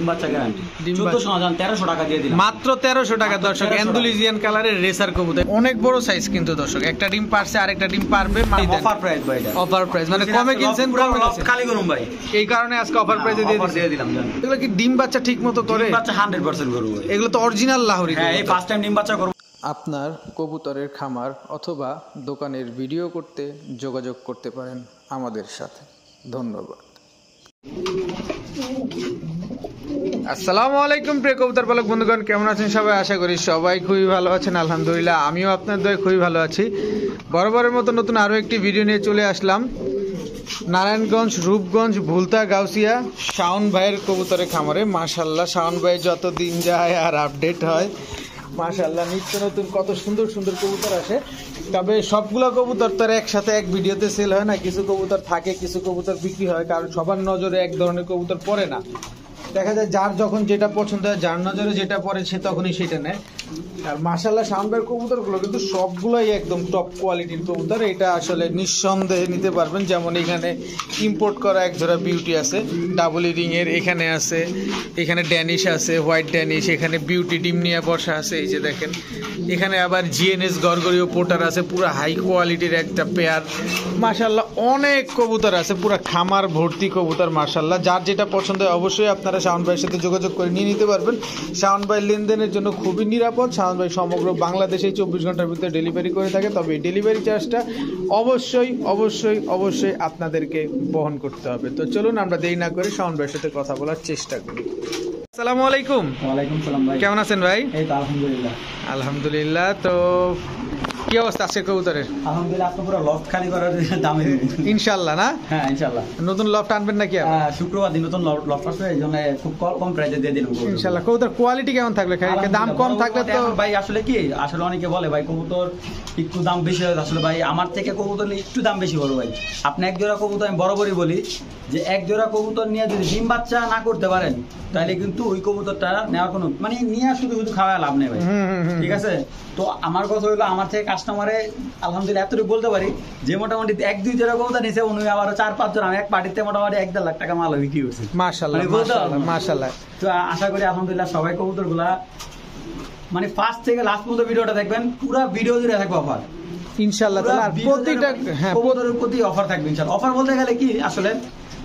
বাচ্চা গ্যারান্টি 1400 না জান 1300 টাকা দিয়ে দিলাম মাত্র 1300 টাকা দর্শক অ্যান্ডালুজিয়ান কালারের রেসার কবুতর অনেক বড় সাইজ কিন্তু দর্শক একটা ডিম পারছে আরেকটা ডিম পারবে অফার প্রাইস ভাই এটা অফার প্রাইস মানে কমে কিনছেন কমে লফট খালি করুন ভাই এই কারণে আজকে অফার প্রাইসে দিয়ে দিলাম জান এগুলো কি ডিম বাচ্চা ঠিকমতো করে ডিম বাচ্চা 100% করব এগুলো তো অরিজিনাল লাহোরি হ্যাঁ এই ফার্স্ট টাইম ডিম বাচ্চা করব আপনার কবুতরের খামার অথবা দোকানের ভিডিও করতে যোগাযোগ করতে পারেন আমাদের সাথে ধন্যবাদ আসসালামু আলাইকুম প্রিয় কবুতর পালক বন্ধুগণ কেমন আছেন সবাই আশা করি সবাই খুবই ভালো আছেন আলহামদুলিল্লাহ আমিও আপনার দয়ে খুবই ভালো আছি বরাবরের মতো নতুন আরও একটি ভিডিও নিয়ে চলে আসলাম নারায়ণগঞ্জ রূপগঞ্জ ভুলতা গাউসিয়া শাওন ভাইয়ের কবুতরের খামারে মাশাআল্লাহ শাওন ভাই যত দিন যায় আর আপডেট হয় মাশাআল্লাহ নিত্য নতুন কত সুন্দর সুন্দর কবুতর আসে তবে সবগুলো কবুতর তো একসাথে এক ভিডিওতে সেল হয় না কিছু কবুতর থাকে কিছু কবুতর বিক্রি হয় কারণ সবার নজরে এক ধরনের কবুতর পড়ে না দেখা যায় যার যখন যেটা পছন্দ হয় যার নজরে যেটা পড়ে সে তখনই সেটা নেয় আর মাশাআল্লাহ শাওন ভাইয়ের কবুতরগুলো কিন্তু সবগুলোই একদম টপ কোয়ালিটির কবুতর এটা আসলে নিঃসন্দেহে নিতে পারবেন যেমন এখানে ইম্পোর্ট করা এক জোড়া বিউটি আছে ডাবল রিং এর এখানে আছে এখানে ড্যানিশ আছে হোয়াইট ড্যানিশ এখানে বিউটি ডিম নিয়ে বসা আছে এই যে দেখেন এখানে আবার জিএনএস গরগরীয় পোটার আছে পুরো হাই কোয়ালিটির একটা পেয়ার মাশাআল্লাহ অনেক কবুতর আছে পুরো খামার ভর্তি কবুতর মাশাআল্লাহ যার যেটা পছন্দ হয় অবশ্যই আপনারা শাওন ভাইয়ের সাথে যোগাযোগ করে নিয়ে নিতে পারবেন শাওন ভাই লেনদেনের জন্য খুবই নিরাপদ শাওন ভাই সমগ্র বাংলাদেশে 24 ঘন্টার ভিতরে ডেলিভারি করে থাকে তবে ডেলিভারি চার্জটা অবশ্যই অবশ্যই অবশ্যই আপনাদেরকে বহন করতে হবে তো চলুন আমরা দেরি না করে শাওন ভাইয়ের সাথে কথা বলার চেষ্টা করি আসসালামু আলাইকুম ওয়ালাইকুম সালাম ভাই কেমন আছেন ভাই এই তো আলহামদুলিল্লাহ আলহামদুলিল্লাহ তো কি অবস্থা আছে কবুতরের আলহামদুলিল্লাহ আপনি পুরো লফট খালি করার দামে ইনশাআল্লাহ না হ্যাঁ ইনশাআল্লাহ নতুন লফট আনবেন নাকি শুক্রবার দিন নতুন লফট আসবে এইজন্য খুব কম প্রাইসে দিয়ে দিলাম ইনশাআল্লাহ কবুতর কোয়ালিটি কেমন থাকলে দাম কম থাকলে তো ভাই আসলে কি আসলে অনেকে বলে ভাই কবুতর একটু দাম বেশি হয় আসলে ভাই আমার থেকে কবুতর নিয়ে একটু দাম বেশি বড় ভাই আপনি এক জোড়া কবুতর আমি বরাবরই বলি যে এক জোড়া কবুতর নিয়ে যদি ডিম বাচ্চা না করতে পারেন তাহলে কিন্তু ওই কবুতরটা নেওয়ার কোনো মানে নিয়ে শুধু খাওয়া লাভ নেই ভাই ঠিক আছে তো আমার কথা হলো আমার থেকে কাস্টমারে আলহামদুলিল্লাহ এতটুকু বলতে পারি যে মোটামুটি এক দুই জোড়া কবুতর নিছে উনি আবার 4-5 জন আমি এক পার্টিতে মোটামুটি 1.5 লাখ টাকা মাল বিক্রি করছি মাশাআল্লাহ মাশাআল্লাহ মাশাআল্লাহ তো আশা করি আলহামদুলিল্লাহ সবাই কবুতরগুলা মানে ফার্স্ট থেকে লাস্ট পর্যন্ত ভিডিওটা দেখবেন পুরো ভিডিও জুড়ে থাকবে অফার ইনশাআল্লাহ তাআলা আর প্রতিটা কবুতরের প্রতি অফার থাকবে ইনশাআল্লাহ অফার বলতে গেলে কি আসলে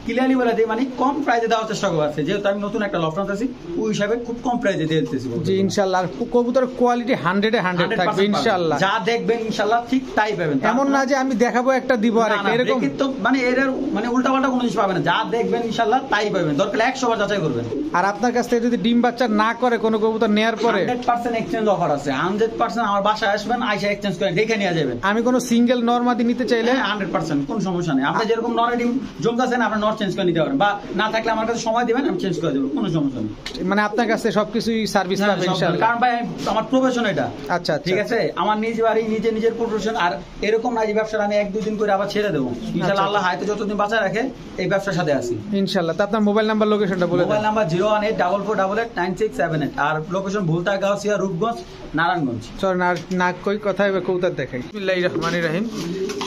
ক্লিয়ারলি বলে দিই মানে কম প্রাইসে দেওয়ার চেষ্টা করছি যেহেতু আমি নতুন একটা লফট আনতেছি ওই হিসাবে খুব কম প্রাইসে দিয়ে দিতেছি জি ইনশাআল্লাহ আর কবুতর কোয়ালিটি 100 এ 100 থাকবে ইনশাআল্লাহ যা দেখবেন ইনশাআল্লাহ ঠিক তাই পাবেন এমন না যে আমি দেখাবো একটা দিব আর একটা এরকম তো মানে এর মানে উল্টাপাল্টা কোনো জিনিস পাবেন না যা দেখবেন ইনশাআল্লাহ তাই পাবেন দরকার 100 বার যাচাই করবেন আর আপনার কাছ থেকে যদি ডিম বাচ্চা না করে কোনো কবুতর নেয়ার পরে 100% এক্সচেঞ্জ অফার আছে 100% আমার বাসায় আসবেন আইসা এক্সচেঞ্জ করে দেখে নিয়ে যাবেন আমি কোনো সিঙ্গেল নরমাদি নিতে চাইলে 100% কোনো সমস্যা নেই আপনি যেরকম নর ডিম জমতাছেন আপনি নর চেঞ্জ করে নিতে পারেন বা না থাকলে আমার কাছে সময় দিবেন আমি চেঞ্জ করে দেব কোনো সমস্যা নেই মানে আপনার কাছে সবকিছুই সার্ভিস পাবেন ইনশাআল্লাহ কারণ ভাই আমার প্রফেশন এটা আচ্ছা ঠিক আছে আমার নিজ বাড়ি নিজের প্রফেশন আর এরকম না যে ব্যবসা আমি 1-2 দিন করে আবার ছেড়ে দেব ইনশাআল্লাহ আল্লাহ হায়াতে যতদিন বাঁচায় রাখে এই ব্যবসার সাথে আছি ইনশাআল্লাহ তো আপনার মোবাইল নাম্বার লোকেশনটা বলে দেন মোবাইল নাম্বার 01844889678 আর লোকেশন ভুলতা গাউসিয়া রূপগঞ্জ নারায়ণগঞ্জ সর না কই কথা হবে কবুতর দেখাই বিসমিল্লাহির রহমানির রহিম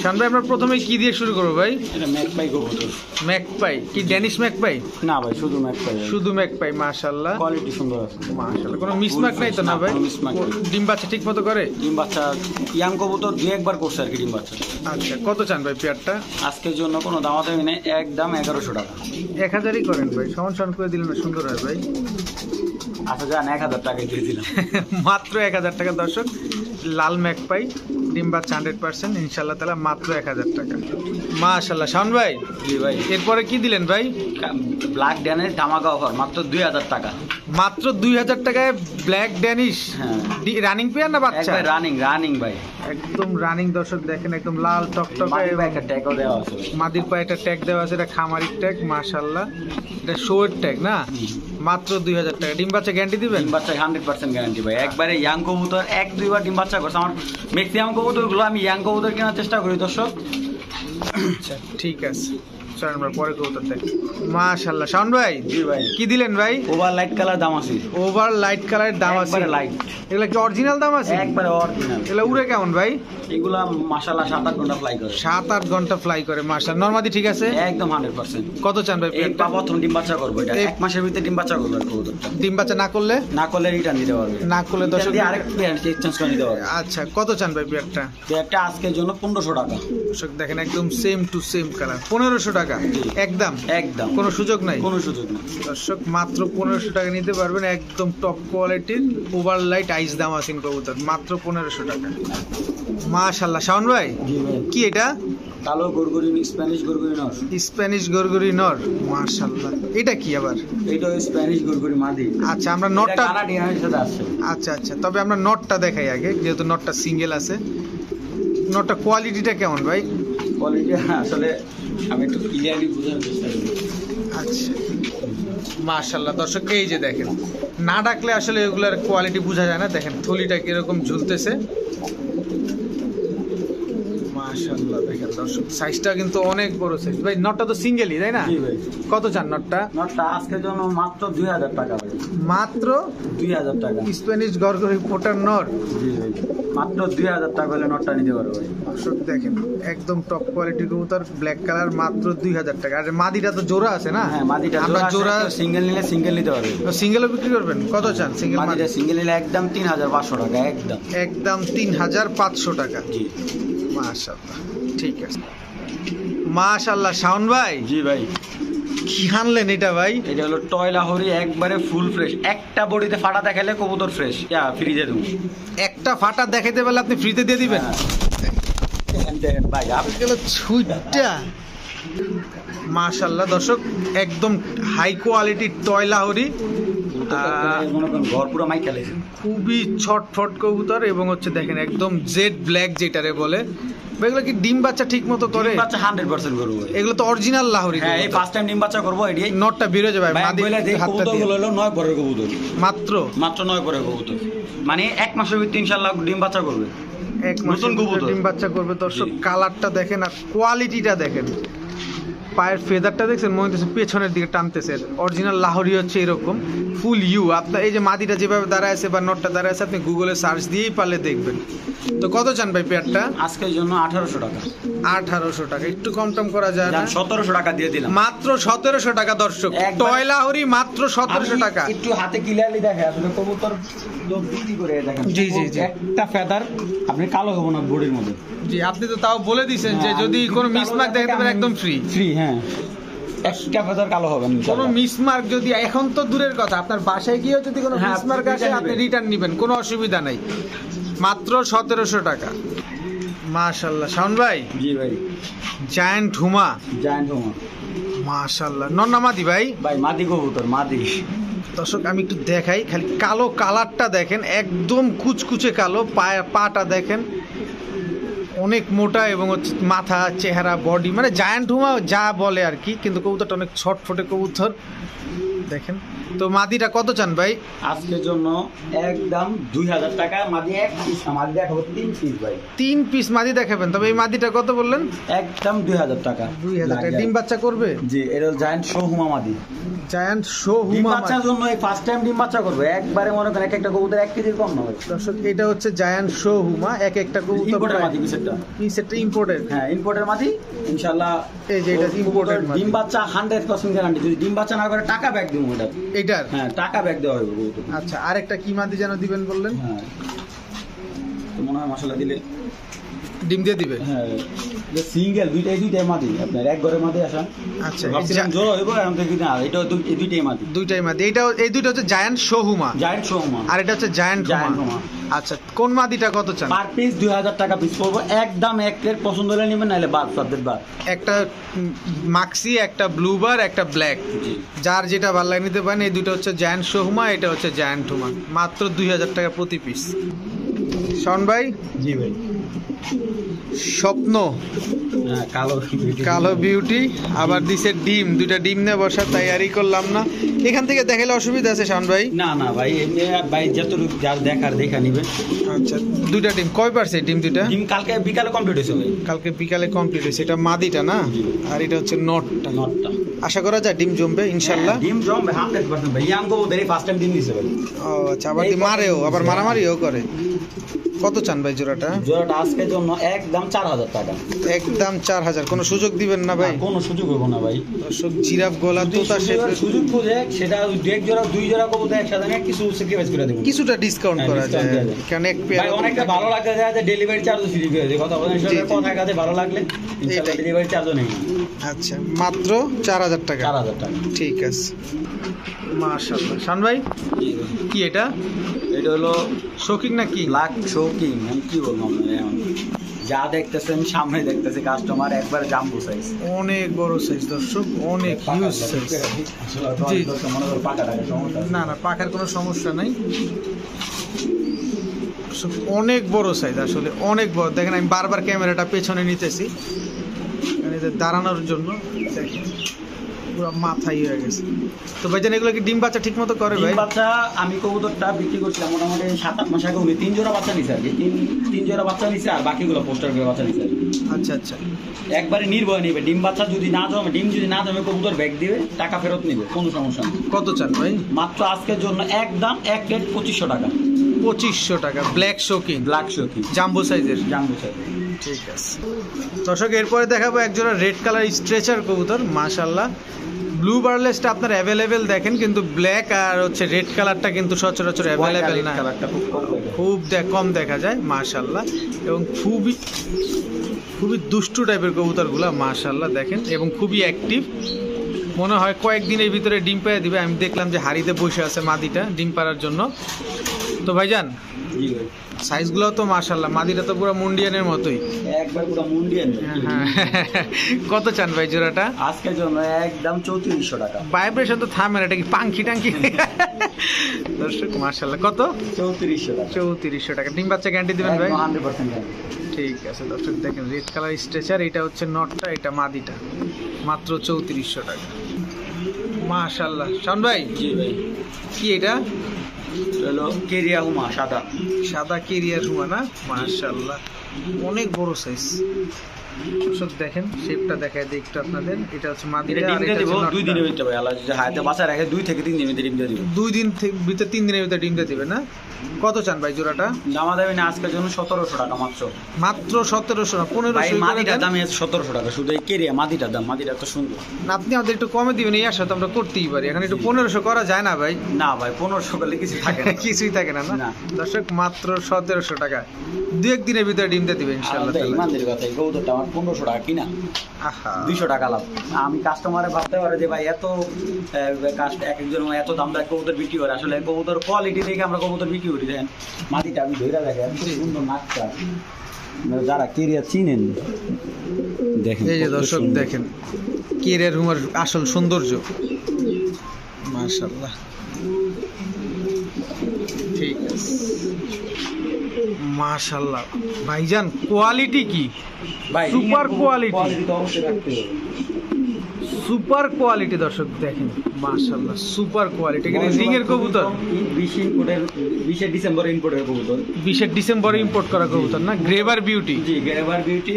শান ভাই আমরা প্রথমে কি দিয়ে শুরু করব ভাই এটা ম্যাকপাই কবুতর ম্যাকপাই কি ড্যানিশ ম্যাকপাই না ভাই শুধু ম্যাকপাই মাশাআল্লাহ কোয়ালিটি সুন্দর আছে মাশাআল্লাহ কোনো মিসম্যাচ নাই তো না ভাই ডিম বাচ্চা ঠিকমতো করে ডিম বাচ্চা ইয়াং কবুতর দুই একবার করছে আর কি ডিম বাচ্চা আচ্ছা কত চান ভাই পেয়ারটা আজকের জন্য কোনো দামাদামি নেই একদম 1100 টাকা 1000ই করেন ভাই সমান করে দিলেন না সুন্দর হয় ভাই আচ্ছা যান 1000 টাকা দিয়ে দিলাম মাত্র 1000 টাকা দর্শক লাল ম্যাকপাই ডিম বাচ্চা 100% ইনশাআল্লাহ তাআলা মাত্র 1000 টাকা মাশাআল্লাহ শাওন ভাই জি ভাই এরপরে কি দিলেন ভাই ব্ল্যাক ড্যানিশ ধামাকা অফার মাত্র 2000 টাকা মাত্র 2000 টাকায় ব্ল্যাক ড্যানিশ হ্যাঁ রানিং পেয়ার না বাচ্চা একবার রানিং ভাই একদম রানিং দর্শক দেখেন একদম লাল টকটকে একটা ট্যাগও দেওয়া আছে মাদির পায়ে একটা ট্যাগ দেওয়া আছে এটা খামারির ট্যাগ মাশাআল্লাহ এটা শোয়ের ট্যাগ না মাত্র 2000 টাকা ডিম বাচ্চা গ্যারান্টি দিবেন ডিম বাচ্চা 100% গ্যারান্টি ভাই একবারে ইয়াং কবুতর 1-2 বার ডিম বাচ্চা করছে আমার ম্যাক্সিমাম কবুতরগুলো আমি ইয়াং কবুতর কেনার চেষ্টা করি দর্শক আচ্ছা ঠিক আছে চল আমরা পরে কবুতর দেখি। মাশাআল্লাহ শাওন ভাই, জি ভাই। কি দিলেন ভাই? ওভার লাইট কালার দাম আছে, ওভার লাইট কালারের দাম আছে, একবারে লাইট, এগুলা কি অরিজিনাল দাম আছে? একবারে অরিজিনাল। এগুলা উড়ে কেমন ভাই? এগুলা মাশাআল্লাহ 7-8 ঘন্টা ফ্লাই করে, 7-8 ঘন্টা ফ্লাই করে। মাশাআল্লাহ, নরমাদি ঠিক আছে, একদম 100%। কত চান ভাই? এই প্রথম ডিম বাচ্চা করবো, এটা এই- 1 মাসের ভিতরে ডিম বাচ্চা করবো কবুতরটা। ডিম বাচ্চা না করলে? না করলে রিটার্ন দিতে পারবে, না করলে দর্শক আরেক এক্সচেঞ্জ করে নিতে পারবে। আচ্ছা, কত চান ভাই পেয়ারটা? তো একটা আজকের জন্য 1500 টাকা। দর্শক দেখেন একদম সেম টু সেম কালার, 1500 টাকা একদম, একদম কোনো সুযোগ নাই। কোনো সুযোগ নেই। দর্শক মাত্র 1500 টাকা নিতে পারবেন, একদম টপ কোয়ালিটির ওভার লাইট আইস দাম আছেন কবুতর, মাত্র 1500 টাকা। মাশাআল্লাহ শাওন ভাই, জি ভাই। কি এটা? কালো গরগরিন, স্প্যানিশ গরগরিন নর। স্প্যানিশ গরগরি নর। মাশাআল্লাহ, এটা কি আবার? এইটা স্প্যানিশ গরগরি মাদি। আচ্ছা, আমরা নটটা, এটা কানাডিয়ানের সাথে আসছে। আচ্ছা আচ্ছা, তবে আমরা নটটা দেখাই আগে, যেহেতু নটটা সিঙ্গেল আছে। নটটা কোয়ালিটিটা কেমন ভাই? কোয়ালিটি আসলে আমি একটু ক্লিয়ারলি বোঝার চেষ্টা করি। আচ্ছা, মাশাআল্লাহ দর্শক এই যে দেখেন, না ডাকলে আসলে এগুলার কোয়ালিটি বোঝা যায় না। দেখেন থলিটা কিরকম ঝুলতেছে, মাশাআল্লাহ দেখেন দর্শক, সাইজটা কিন্তু অনেক বড় সাইজ। ভাই নটটা তো সিঙ্গেলই তাই না? জি ভাই। কত চান নটটা? নটটা আজকের জন্য মাত্র 2000 টাকা ভাই। মাত্র 2000 টাকা। স্প্যানিশ গরগরি পোটার নর। জি ভাই, মাত্র 2000 টাকা হলে নটটা নিতে পারো ভাই। দর্শক দেখেন একদম টপ কোয়ালিটির কবুতর, ব্ল্যাক কালার, মাত্র 2000 টাকা। আর মাদিটা তো জোড়া আছে না? হ্যাঁ, মাদিটা আমরা জোড়া সিঙ্গেল নিলে সিঙ্গেল নিতে পারবে। সিঙ্গেলও বিক্রি করবেন? কত চান সিঙ্গেল মাদি? মাদিটা সিঙ্গেল নিলে একদম 3500 টাকা, একদম একদম 3500 টাকা। জি। মাশাআল্লাহ, ঠিক আছে। মাশাআল্লাহ শাওন ভাই, জি ভাই। কি আনলেন এটা ভাই? এটা হলো টয় লাহোরি, একবারে ফুল ফ্রেশ। একটা বডিতে ফাটা দেখালে কবুতর ফ্রেশ, ফ্রিজে দেবো। একটা ফাটা দেখাইতে পারলে আপনি ফ্রিতে দিয়ে দিবেন? দেখেন ভাই, গেল ছুইটা। মাশাআল্লাহ দর্শক, একদম হাই কোয়ালিটির টয় লাহোরি, মনে করেন ঘর পুরো মাইক খেলেছে। খুবই ছটফট কবুতর, এবং হচ্ছে দেখেন একদম জেড ব্ল্যাক যেটারে বলে। এগুলো কি ডিম বাচ্চা ঠিক মতো করে? ডিম বাচ্চা 100% করবো ভাই। এগুলো তো অরিজিনাল লাহোরি। হ্যাঁ, এই ফার্স্ট টাইম ডিম বাচ্চা করবো। এটি নটটা বেরো যাবে ভাই, বলে দেই কবুতরগুলো হলো 9 পরের কবুতর, মাত্র মাত্র 9 পরের কবুতর। মানে 1 মাসের ভিতরে ইনশাআল্লাহ ডিম বাচ্চা করবে। এক মাসের ভিতরে ডিম বাচ্চা করবে। দর্শক কালারটা দেখেন আর কোয়ালিটিটা দেখেন, পায়ের ফেদারটা দেখছেন, মনে হচ্ছে পেছনের দিকে টানতেছে। অরিজিনাল লাহোরি হচ্ছে এরকম ফুল ইউ। আপনার এই যে মাদিটা যেভাবে দাঁড়ায় আছে বা নটটা দাঁড়ায় আছে, আপনি গুগলে সার্চ দিয়েই পারলে দেখবেন। তো কত চান ভাই পেয়ারটা? আজকের জন্য 1800 টাকা। 1800 টাকা, একটু কম টম করা যায় না? 1700 টাকা দিয়ে দিলাম। মাত্র 1700 টাকা দর্শক, একবার- টয় লাহোরি মাত্র 1700 টাকা। আমি একটু হাতে ক্লিয়ারলি দেখে আসলে কবুতর লোক বিক্রি করে দেখেন। জি, জি, জি। একটা ফেদার আপনি কালো হবো না বডির মধ্যে। জি, আপনি তো তাও বলে দিয়েছেন যে যদি কোনো মিসমার্ক দেখাতে পারে একদম ফ্রি। ফ্রি, হ্যাঁ। একটা ফেদার কালো হবে না। কোনো মিসমার্ক যদি, এখন তো দূরের কথা, আপনার বাসায় গিয়েও যদি কোনো হ্যাঁ, মিসমার্ক আপনি আসে return আপনি নিবেন। রিটার্ন নেবেন, কোনো অসুবিধা নাই। মাত্র 1700 টাকা। মাশাআল্লাহ শাওন ভাই, জি ভাই। জায়ান্ট হুমা। জায়ান্ট হোমা মাশাআল্লাহ, নন্নামাদি ভাই। ভাই, মাদি কবুতর, মাদি। দর্শক আমি একটু দেখাই, খালি কালো কালারটা দেখেন, একদম কুচকুচে কালো। পাটা দেখেন অনেক মোটা, এবং হচ্ছে মাথা, চেহারা, বডি, মানে জায়ান্ট হুমা যা বলে আর কি, কিন্তু কবুতরটা অনেক ছটফটে কবুতর দেখেন। তো মাদিটা কত চান ভাই? আজকের জন্য একদম 2000 টাকা। মাদি এক পিস, মাদি দেখাবো 3 পিস ভাই। 3 পিস মাদি দেখাবেন, তবে এই মাদিটা কত বললেন? একদম 2000 টাকা। 2000 টাকা। ডিম বাচ্চা করবে? জি, এটা জায়ান্ট শো হুমা মাদি। জায়ান্ট শো ডিম হুমা বাচ্চার জন্য এই ফার্স্ট টাইম ডিম বাচ্চা করবে। একবারে মনে করেন একটা কবুতর 1 কেজির কম না ভাই। দর্শক এটা হচ্ছে জায়ান্ট শো হুমা, এক একটা কবুতর ইম্পোর্টের মাদি পিসেরটা। পিসেরটা ইম্পোর্টেড। হ্যাঁ, ইম্পোর্টের মাদি ইনশাআল্লাহ। এই যে এটা imported মাদি। ডিম বাচ্চা 100% গ্যারান্টি। যদি ডিম বাচ্চা না করে টাকা ব্যাক দিব ওটা। এটার? হ্যাঁ, টাকা ব্যাক দেওয়া হবে কবুতর। আচ্ছা, আরেকটা কি মাদি যেন দিবেন বললেন? হ্যাঁ, তো মনে হয় মশলা দিলে ডিম দিয়ে দিবে? হ্যাঁ, যে সিঙ্গেল দুইটাই মাদি। আপনার এক ঘরে মাদি আসা। আচ্ছা, ভাবছিলাম জোর হইব, এখন থেকে না, এটা এই দুইটাই মাদি। দুইটাই মাদি। এই দুইটা হচ্ছে জায়ান্ট শো হুমা, জায়ান্ট শো হুমা। আর এটা হচ্ছে জায়ান্ট জায়ান্ট হুমা। হুমা। আচ্ছা, কোন মাদিটা কত চান? পার পিস 2000 টাকা পিস পড়বো। একদম এক প্লেট পছন্দ হলে নেবেন, নাহলে বাদ সাবজেক্ট বাদ। একটা মাক্সি, একটা ব্লুবার, একটা ব্ল্যাক, যার যেটা ভালো লাগে নিতে পারেন। এই দুটো হচ্ছে জায়ান্ট শো হুমা, এটা হচ্ছে জায়ান্ট হুমা, মাত্র 2000 টাকা প্রতি পিস। শোন ভাই, জি ভাই। স্বপ্ন কালো কালো বিউটি আবার দিছে ডিম, দুইটা ডিম নিয়ে বসা, তৈরি করলাম না। এখান থেকে দেখালে অসুবিধা আছে শাওন ভাই? না না ভাই, এমনি ভাই যতটুকু যার দেখার দেখা নিবে। আচ্ছা, দুইটা ডিম কয় পারছে ডিম দুইটা? ডিম কালকে বিকালে কমপ্লিট হয়েছে ভাই। কালকে বিকালে কমপ্লিট হয়েছে। এটা মাদিটা না, আর এটা হচ্ছে নটটা। নটটা আশা করা যায় ডিম জমবে ইনশাল্লাহ। ডিম জমবে 100% ভাই। ইয়াং কবুতর এই ফার্স্ট টাইম ডিম দিছে ভাই। ও আচ্ছা, আবার মারেও, আবার মারামারিও করে। কত চান ভাই জোড়াটা? জোড়াটা আজকের জন্য একদম 4000 টাকা। একদম 4000। কোনো সুযোগ দিবেন না ভাই? কোনো সুযোগ হবে না ভাই। দর্শক, জিরাফ গলা তোতা শেপের সুযোগ খুঁজে সেটা এক জোড়া দুই জোড়া কবুতর একসাথে নিয়ে কিছু স্যাক্রিফাইস করে দেব, কিছুটা ডিসকাউন্ট করা যায়। কারণ এক পেয়ার ভাই অনেকটা ভালো লাগতে যায় যে ডেলিভারি চার্জও ফ্রি করে দেয়। কথা বলেন সেটা কথার কাছে ভালো লাগলে ইনশাআল্লাহ ডেলিভারি চার্জও নেই। আচ্ছা, মাত্র 4000 টাকা। 4000 টাকা, ঠিক আছে। মাশাআল্লাহ। শান ভাই কি এটা? এটা হলো শোকিং না কি? Black shocking. আমি কি বলবো আপনাদের, এখন যা দেখতেছেন সামনে দেখতেছি কাস্টমার একবার জাম্বো সাইজ, অনেক বড় সাইজ দর্শক, অনেক হিউজ সাইজ। জি, না না, পাখার কোনো সমস্যা নাই। অনেক বড় সাইজ, আসলে অনেক বড়। দেখেন আমি বারবার ক্যামেরাটা পেছনে নিতেছি দাঁড়ানোর জন্য, পুরো মাথায় হয়ে গেছে। তো ভাইজান এগুলো কি ডিম বাচ্চা ঠিক মতো করে ভাই? ডিম বাচ্চা আমি কবুতরটা বিক্রি করছিলাম মোটামুটি 7-8 মাস আগে। উনি 3 জোড়া বাচ্চা নিছে আর কি, 3 জোড়া বাচ্চা নিছে, আর বাকিগুলো পোস্টার করে বাচ্চা নিছে। আচ্ছা আচ্ছা, একবারে নির্ভয় নিবে। ডিম বাচ্চা যদি না জমে, ডিম যদি না জমে কবুতর ব্যাগ দিবে, টাকা ফেরত নিবে, কোনো সমস্যা নেই। কত চান ভাই? মাত্র আজকের জন্য একদম এক রেট 2500 টাকা। 2500 টাকা। Black shocking, black shocking jumbo সাইজের। জাম্বো সাইজ, ঠিক আছে দর্শক। এরপরে দেখাবো একজোড়া রেড কালার স্ট্রেচার কবুতর। মাশাআল্লাহ, ব্লু বার্লেসটা আপনার অ্যাভেলেবেল দেখেন, কিন্তু ব্ল্যাক আর হচ্ছে রেড কালারটা কিন্তু সচরাচর অ্যাভেলেবেল না, খুব কম দেখা যায়। মাশাআল্লাহ, এবং খুবই খুবই দুষ্টু টাইপের কবুতরগুলো মাশাআল্লাহ দেখেন, এবং খুবই অ্যাক্টিভ। মনে হয় কয়েকদিনের ভিতরে ডিম পেয়ে দিবে। আমি দেখলাম যে হাড়িতে বসে আছে মাদিটা ডিম পাড়ার জন্য। তো ভাইজান সাইজগুলো তো মাশাআল্লাহ, মাদিটা তো পুরো মুন্ডিয়ানের মতোই, একবার পুরো মুন্ডিয়ান। কত চান ভাই জোড়াটা? আজকের জন্য একদম 3400 টাকা। ভাইব্রেশন তো থামে না, এটা কি পাঙ্খি টাঙ্কি? দর্শক মাশাআল্লাহ, কত? 3400 টাকা। 3400 টাকা। ডিম বাচ্চা গ্যারান্টি দিবেন ভাই? 100% গ্যারান্টি। ঠিক আছে দর্শক, দেখেন রেড কালার স্ট্রেচার, এটা হচ্ছে নটটা, এটা মাদিটা, মাত্র 3400 টাকা। মাশাআল্লাহ। শাওন ভাই জি ভাই, কি এটা? হলো কেরিয়া হুমা, সাদা সাদা কেরিয়ার হুমা না? মাশাআল্লাহ, অনেক বড় সাইজ। দর্শক দেখেন শেপটা দেখায় দিই একটু আপনাদের। এটা হচ্ছে মাদিটা, ডিম আর দিয়ে এটা দিব হচ্ছে 2 দিনের ভিতরে ভাই। আল্লাহ যদি হাতে বাঁচা রাখে 2 থেকে 3 দিনের ভিতরে ডিম দিয়ে দিব। 2 দিন ভিতরে 3 দিনের ভিতরে ডিম দিয়ে দিবে না? কত চান ভাই জোড়াটা? দামা দেবেন আজকের জন্য 1700 টাকা মাত্র। মাত্র 1700 না, 1500 ভাই করে মাদিটার দেন। দাম 1700 টাকা শুধু। এই কেরিয়া মাদিটার দাম, মাদিটা তো সুন্দর। আপনি আমাদের একটু কমে দিবেন, এই আশা তো আমরা করতেই পারি। এখন একটু 1500 করা যায় না ভাই? না ভাই, 1500 করলে কিছু থাকে না। কিছুই থাকে না না? না। দর্শক মাত্র 1700 টাকা, 2-1 দিনের ভিতরে ডিম দিয়ে দিবে ইনশাআল্লাহ। ইমানদের কথা, এই গৌদরটা আমার 1500 টাকা কিনা, আহা 200 টাকা লাভ। আমি কাস্টমারে ভাবতে পারে যে ভাই এত এক একজন এত দাম দেয় কবুতর বিক্রি করে। আসলে কবুতর কোয়ালিটি দেখে আমরা কবুতর বিক্রি করি। দেখেন মাটিটা আমি ধরে রাখি, এত সুন্দর নাকটা, যারা কেরিয়া চিনেন দেখেন। এই যে দর্শক দেখেন কেরিয়ার হুমার আসল সৌন্দর্য, মাশাআল্লাহ। ঠিক আছে মাশাআল্লাহ। ভাইজান কোয়ালিটি কি? ভাই সুপার কোয়ালিটি, তো অবশ্যই রাখতে হবে। সুপার কোয়ালিটি দর্শক দেখেন মাশাআল্লাহ, সুপার কোয়ালিটি। এখানে রিং এর কবুতর 20 ডিসেম্বর ইম্পোর্টের কবুতর, 20 ডিসেম্বরে ইম্পোর্ট করা কবুতর না? গ্রেভার বিউটি। জি, গ্রেভার বিউটি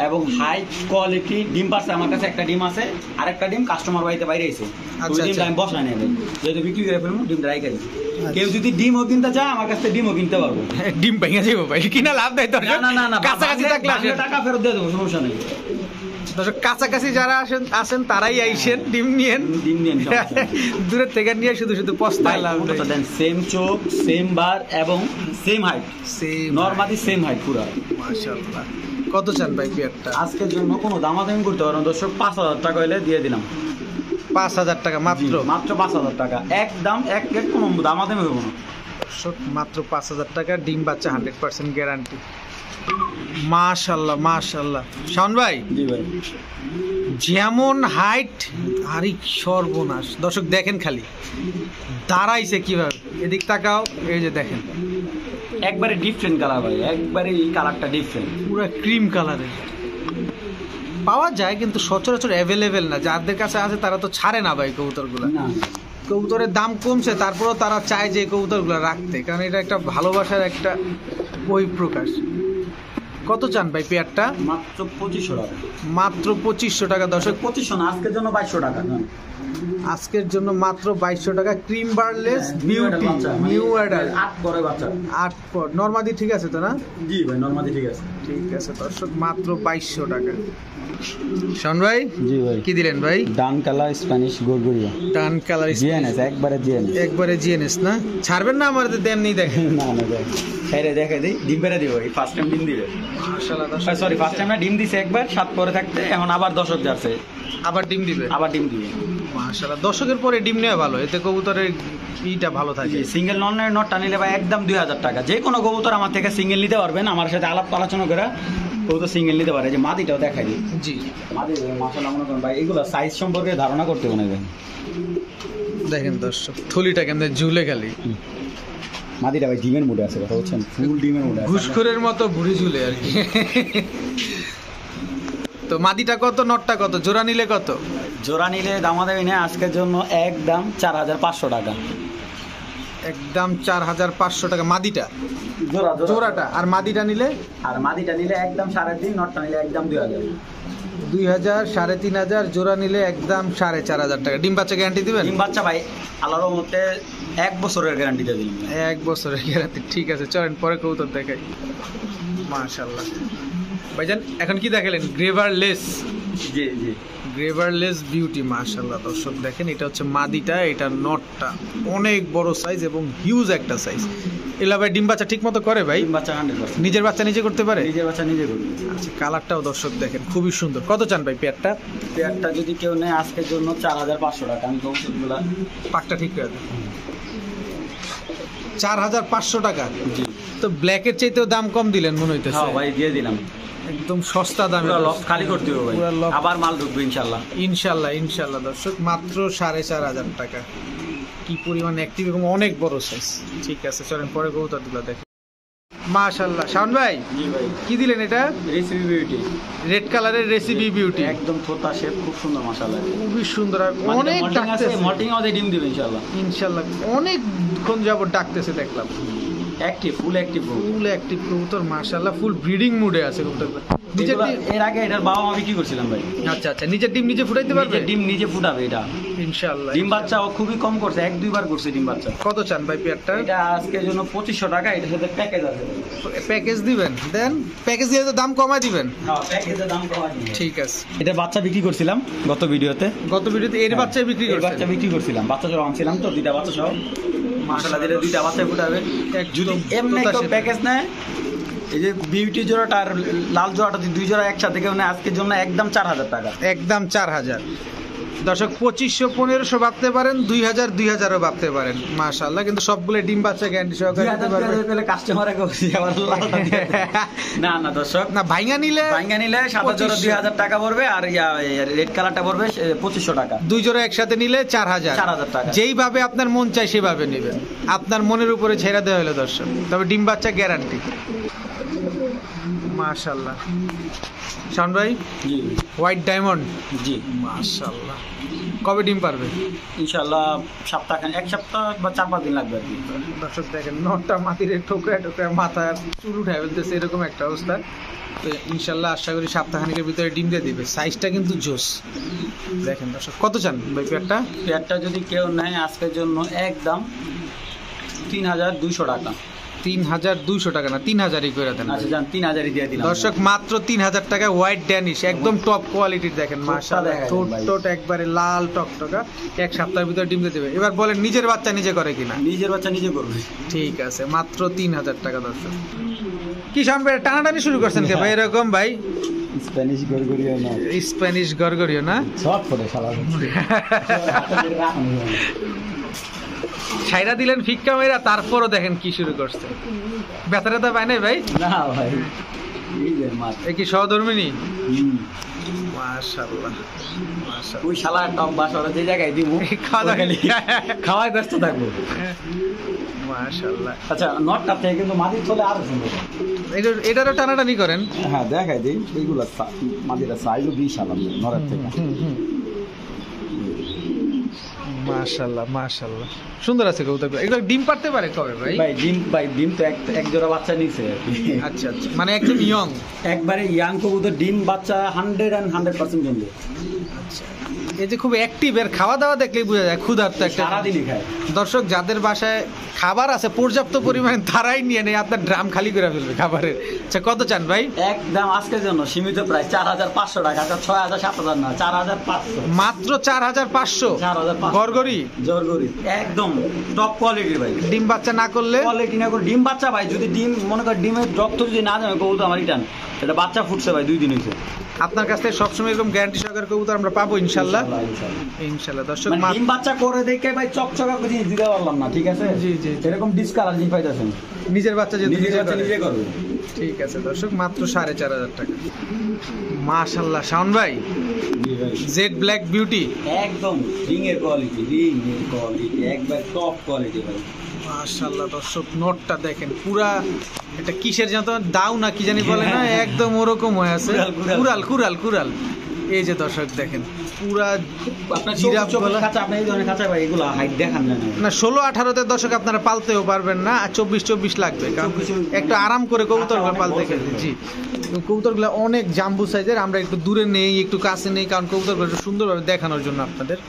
এবং হাই কোয়ালিটি। ডিম পারছে আমার কাছে, একটা ডিম আছে, আরেকটা ডিম কাস্টমার বাড়িতে বাইরে এসে। আচ্ছা, ওই ডিমটা আমি বসাই নেব, যেহেতু বিক্রি করে ফেলবো ডিম ড্রাই করি। কেউ যদি ডিমও কিনতে চায় আমার কাছ থেকে ডিমও কিনতে পারবো। ডিম ভেঙে যাবো ভাই, কিনা লাভ দেয় দর্শক। না না না, কাছাকাছি থাকলে আসেন, টাকা ফেরত দিয়ে দেবো, সমস্যা নেই। দর্শক কাছাকাছি যারা আসেন তারাই আইসেন, ডিম নিয়েন। ডিম নিয়ে দূরের থেকে নিয়ে শুধু শুধু পস্তায় লাভ নেই। সেম চোখ, সেম বার এবং same height, same normally same height পুরো। মাশাআল্লাহ। কত চান ভাই পেয়ারটা? আজকের জন্য কোনো দামাদামি করতে পারো দর্শক, 5000 টাকা হলে দিয়ে দিলাম। 5000 টাকা মাত্র? মাত্র 5000 টাকা, একদম এক রেট, কোনো দামাদামি হবে না দর্শক। মাত্র 5000 টাকা, ডিম বাচ্চা 100% গ্যারান্টি। মাশাআল্লাহ মাশাআল্লাহ। শাওন ভাই জি ভাই, যেমন হাইট, আরে সর্বনাশ। দর্শক দেখেন খালি দাঁড়াইছে কিভাবে, এদিক তাকাও, এই যে দেখেন একবারে ডিফারেন্ট কালার ভাই, একবারে এই কালারটা ডিফারেন্ট। পুরো ক্রিম কালারের পাওয়া যায়, কিন্তু সচরাচর অ্যাভেলেবেল না। যাদের কাছে আছে তারা তো ছাড়ে না ভাই কবুতরগুলো। না কবুতরের দাম কমছে, তারপরেও তারা চায় যে কবুতরগুলো রাখতে, কারণ এটা একটা ভালোবাসার একটা বহিঃপ্রকাশ। কত চান ভাই পেয়ারটা? মাত্র 2500 টাকা। মাত্র 2500 টাকা দর্শক। 2500 না, আজকের জন্য 2200 টাকা। আজকের জন্য মাত্র 2200 টাকা। ক্রিম বার্লেস বিউটি নিউ অ্যাডাল 8 পরে বাচ্চা। 8 পর নরমাদি ঠিক আছে তো না? জি ভাই নরমালি ঠিক আছে। ঠিক আছে দর্শক, মাত্র 2200 টাকা। শোন ভাই, জি ভাই কি দিলেন ভাই? ডান কালার স্প্যানিশ গরগরিয়া, টান কালার জিএনএস, একবারে জিএনএস। একবারে জিএনএস না? ছাড়বেন না আমার দেন নেই দেখেন। না না দেখ হেরে দেখে দেই, ডিম পেরে দিব। এই ফার্স্ট টাইম ডিম দিবে। মাশাআল্লাহ দর্শক, সরি ফার্স্ট টাইম না, ডিম দিছে একবার 7 পরে থাকতে, এখন আবার দর্শক যাচ্ছে, আবার ডিম দিবে। আবার ডিম দিবে। মাশাআল্লাহ, দর্শকের পরে ডিম নেওয়া ভালো, এতে কবুতরের ইটা ভালো থাকে। সিঙ্গেল নটটা নিলে ভাই একদম 2000 টাকা। যে কোনো কবুতর আমার থেকে সিঙ্গেল নিতে পারবেন, আমার সাথে আলাপ আলোচনা করে কবুতর সিঙ্গেল নিতে পারে। যে মাদিটাও দেখাই দিই। জি মাদি মাশাআল্লাহ মনে করেন ভাই এগুলো সাইজ সম্পর্কে ধারণা করতে মনে হয়। দেখেন দর্শক, থলিটা কেমন ঝুলে খালি। মাদিটা ভাই ডিমের মুডে আছে, কথা বলছেন, ফুল ডিমের মুডে আছে, ঘুষখোরের মতো ভুড়ি ঝুলে আর কি। তো মাদিটা কত, নটটা কত, জোড়া নিলে কত? জোড়া নিলে দামা দেবে না আজকের জন্য একদম 4500 টাকা। একদম 4500 টাকা মাদিটা, জোড়া জোড়াটা। আর মাদিটা নিলে? আর মাদিটা নিলে একদম 3.5, নটটা নিলে একদম 2000। 2000, 3500, জোড়া নিলে একদম 4500 টাকা। ডিম বাচ্চা গ্যারান্টি দিবেন? ডিম বাচ্চা ভাই আল্লাহর মতে 1 বছরের গ্যারান্টি দিয়ে দিলাম। 1 বছরের গ্যারান্টি। ঠিক আছে, চলেন পরে কবুতর দেখাই। মাশাআল্লাহ ভাইজান, এখন কি দেখালেন? গ্রেভারলেস। জি জি গ্রেভারলেস বিউটি। মাশাআল্লাহ দর্শক দেখেন, এটা হচ্ছে মাদিটা, এটা নটটা। অনেক বড় সাইজ এবং হিউজ একটা সাইজ। এলা ভাই ডিম বাচ্চা ঠিক মতো করে ভাই? ডিম বাচ্চা 100%। নিজের বাচ্চা নিজে করতে পারে? নিজের বাচ্চা নিজে করবে। আচ্ছা, কালারটাও দর্শক দেখেন খুবই সুন্দর। কত চান ভাই পেয়ারটা? পেয়ারটা যদি কেউ নেয় আজকের জন্য 4500 টাকা। আমি কবুতরগুলা পাকটা ঠিক করে দেন। 4500 টাকা। জি তো ব্ল্যাকের চাইতেও দাম কম দিলেন মনে হইতেছে। হ্যাঁ ভাই দিয়ে দিলাম, একদম সস্তা দামে। পুরো লফট খালি করতে হবে ভাই, পুরো লফট। আবার মাল ঢুকবে ইনশাআল্লাহ। ইনশাল্লাহ ইনশাল্লাহ দর্শক, মাত্র 4500 টাকা। কি পরিমাণ অ্যাক্টিভ এবং অনেক বড় সাইজ। ঠিক আছে, চলেন পরে কবুতরগুলো দেখেন। মাশাআল্লাহ শাওন ভাই, জি ভাই কি দিলেন এটা? রেসিপি বিউটি, রেড কালারের রেসিপি বিউটি, একদম থোতা শেপ, খুব সুন্দর মাশাআল্লাহ। খুবই সুন্দর। আর অনেক আছে, ডাকতেছে। মল্টিং আমাদের ডিম দিবে ইনশাআল্লাহ। ইনশাল্লাহ অনেকক্ষণ যাবত ডাকতেছে দেখলাম। Active, full active, full active কবুতর মাশাআল্লাহ, ফুল ব্রিডিং মুডে আছে কবুতরগুলো। নিজের ডিম, এর আগে এটার বাবা মা বিক্রি করছিলাম ভাই। আচ্ছা আচ্ছা, নিজের ডিম নিজে ফুটাইতে পারবে? নিজের ডিম নিজে ফুটাবে এটা ইনশাআল্লাহ। ডিম বাচ্চা ও খুবই কম করছে, 1-2 বার করছে ডিম বাচ্চা। কত চান ভাই পেয়ারটা? এটা আজকের জন্য 2500 টাকা। এটার সাথে প্যাকেজ আছে। প্যাকেজ দিবেন? দেন, প্যাকেজ দিয়ে তো দাম কমায় দিবেন। হ্যাঁ প্যাকেজের দাম কম আছে। ঠিক আছে। এটা বাচ্চা বিক্রি করছিলাম গত ভিডিওতে। গত ভিডিওতে এর বাচ্চা বিক্রি এই করছেন? বাচ্চা বিক্রি করছিলাম, বাচ্চা সহ আনছিলাম তো, 2টা বাচ্চা সহ। মাশাআল্লাহ দিলে 2টা বাচ্চা ফুটাবে। যদি এমনি কেউ প্যাকেজ নেয়, এই যে বিউটি জোড়াটা আর লাল জোড়াটা, 2 জোড়া একসাথে কেউ নেয় আজকের জন্য একদম 4000 টাকা। একদম 4000। দর্শক 2500, 1500 ভাবতে পারেন, 2000, 2000ও ভাবতে পারেন। মাশাআল্লাহ, কিন্তু সবগুলো ডিম বাচ্চা গ্যারান্টি সহকারে দিতে পারবেন। কাস্টমারে কইছি আবার লালটা দিয়ে দেয়। না না দর্শক, না ভাঙা নিলে সাদা জোড়া 2000 টাকা পড়বে, আর রেড কালারটা পড়বে 2500 টাকা। 2 জোড়া একসাথে নিলে 4000 টাকা। যেইভাবে আপনার মন চায় সেভাবে নেবেন, আপনার মনের উপরে ছেড়ে দেওয়া হলো দর্শক। তবে ডিম বাচ্চা গ্যারান্টি। মাশাআল্লাহ শাওন ভাই, জি হোয়াইট ডায়মন্ড। জি মাশাআল্লাহ, কবে ডিম পারবে? ইনশাআল্লাহ সপ্তাহখান, 1 সপ্তাহ বা 4-5 দিন লাগবে আর কি। দর্শক দেখেন, নটটা মাটিরে ঠোকরা ঠোকরা মাথার চুল উঠায় ফেলতেছে, এরকম একটা অবস্থা। তো ইনশাল্লাহ আশা করি সপ্তাহখানিকের ভিতরে ডিম দিয়ে দিবে। সাইজটা কিন্তু জোস। দেখেন দর্শক, কত চান ভাই পেয়ারটা? পেয়ারটা যদি কেউ নেয় আজকের জন্য একদম 3200 টাকা। 3200 টাকা না, 3000ই করে দেন। আচ্ছা যান, 3000ই দিয়ে দিলাম দর্শক, মাত্র 3000 টাকা। হোয়াইট ড্যানিশ, একদম টপ কোয়ালিটির। দেখেন মাশাআল্লাহ, ঠোঁট একবারে লাল টকটকা। 1 সপ্তাহের ভিতরে ডিম দিয়ে দেবে। এবার বলেন, নিজের বাচ্চা নিজে করে কিনা? নিজের বাচ্চা নিজে করবে। ঠিক আছে, মাত্র 3000 টাকা। দর্শক কি শাওন ভাই টানাটানি শুরু করছেন কে ভাই এরকম ভাই? স্প্যানিশ গরগরিয়া না, স্প্যানিশ গরগরিও না? শর্ট করে শালা ছাইরা দিলেন ফিক্কা মেয়েরা, তারপরও দেখেন কি শুরু করছে। ব্যথা ট্যাথা পায় নাই ভাই? না ভাই, এই যে মাছ। এ কি সহধর্মিনী? মাশাআল্লাহ মাশাআল্লাহ। ওই শালা টক বাসরা যে জায়গায় দিমু খাওয়া খাওয়ায় ব্যস্ত থাকবো। মাশাআল্লাহ। আচ্ছা নটটা থেকে কিন্তু মাটির চলে আরো সুন্দর। এটারও টানাটানি করেন? হ্যাঁ দেখাই দিই, এইগুলা মাটিটা সাইজও বিশাল নরের থেকে। মাশাআল্লাহ মাশাআল্লাহ, সুন্দর আছে কবুতর। এগুলো ডিম পারতে পারে কবে ভাই? ভাই ডিম তো এক জোড়া বাচ্চা নিছে আর কি। আচ্ছা আচ্ছা, মানে একদম ইয়ং, একবারে ইয়াং কবুতর, ডিম বাচ্চা 100% জমবে। আচ্ছা, এই যে খুব অ্যাক্টিভ, এর খাওয়া দাওয়া দেখলেই বোঝা যায় ক্ষুধার্ত একটা। সারাদিনই খায়। দর্শক যাদের বাসায় খাবার আছে পর্যাপ্ত পরিমাণে তারাই নিয়ে নেয়, আপনার ড্রাম খালি করে ফেলবে খাবারের। আচ্ছা কত চান ভাই? একদম আজকের জন্য সীমিত প্রাইস 4500 টাকা। 6000 7000 না, 4500 মাত্র 4500। 4500 গরগরি জরগরি একদম টপ কোয়ালিটির ভাই। ডিম বাচ্চা না করলে? কোয়ালিটি না করে ডিম বাচ্চা ভাই, যদি ডিম মনে কর ডিমের রক্ত যদি না যাবে কবুতর আমার রিটার্ন। এটা বাচ্চা ফুটছে ভাই 2 দিন হয়েছে। আপনার কাছ থেকে সবসময় এরকম গ্যারান্টি সহকারে কবুতর আমরা পাবো ইনশাল্লাহ। ইনশাল্লাহ দর্শক, মানে ডিম বাচ্চা করে দেখে ভাই চকচকা করে জিনিস দিতে পারলাম না, ঠিক আছে? জি জি, এরকম ডিসকালার জিনিস পাইতেছেন। নিজের বাচ্চা যেহেতু নিজের বাচ্চা নিজে করবে। ঠিক আছে দর্শক, মাত্র 4500 টাকা। মাশাআল্লাহ শাওন ভাই, জেড ব্ল্যাক বিউটি একদম রিং এর কোয়ালিটি, একবার টপ কোয়ালিটি ভাই। মাশাআল্লাহ দর্শক, নটটা দেখেন পুরা, এটা কিসের যেন দাও না কি জানি বলে না, একদম ওরকম হয়ে আছে। Corel Corel Corel. এই যে দর্শক দেখেন পুরা আপনার জিরাফ গলা। কাঁচা, আপনি এই ধরনের কাঁচা ভাই এগুলো হাইট দেখান না। 16-18 দর্শক আপনারা পালতেও পারবেন না, 24 লাগবে, কারণ একটু আরাম করে কবুতরগুলো পালতে গেলে। জি, কবুতরগুলো অনেক জাম্বু সাইজের, আমরা একটু দূরে নেই একটু কাছে নেই, কারণ কবুতরগুলো একটু সুন্দরভাবে দেখানোর জন্য আপনাদের।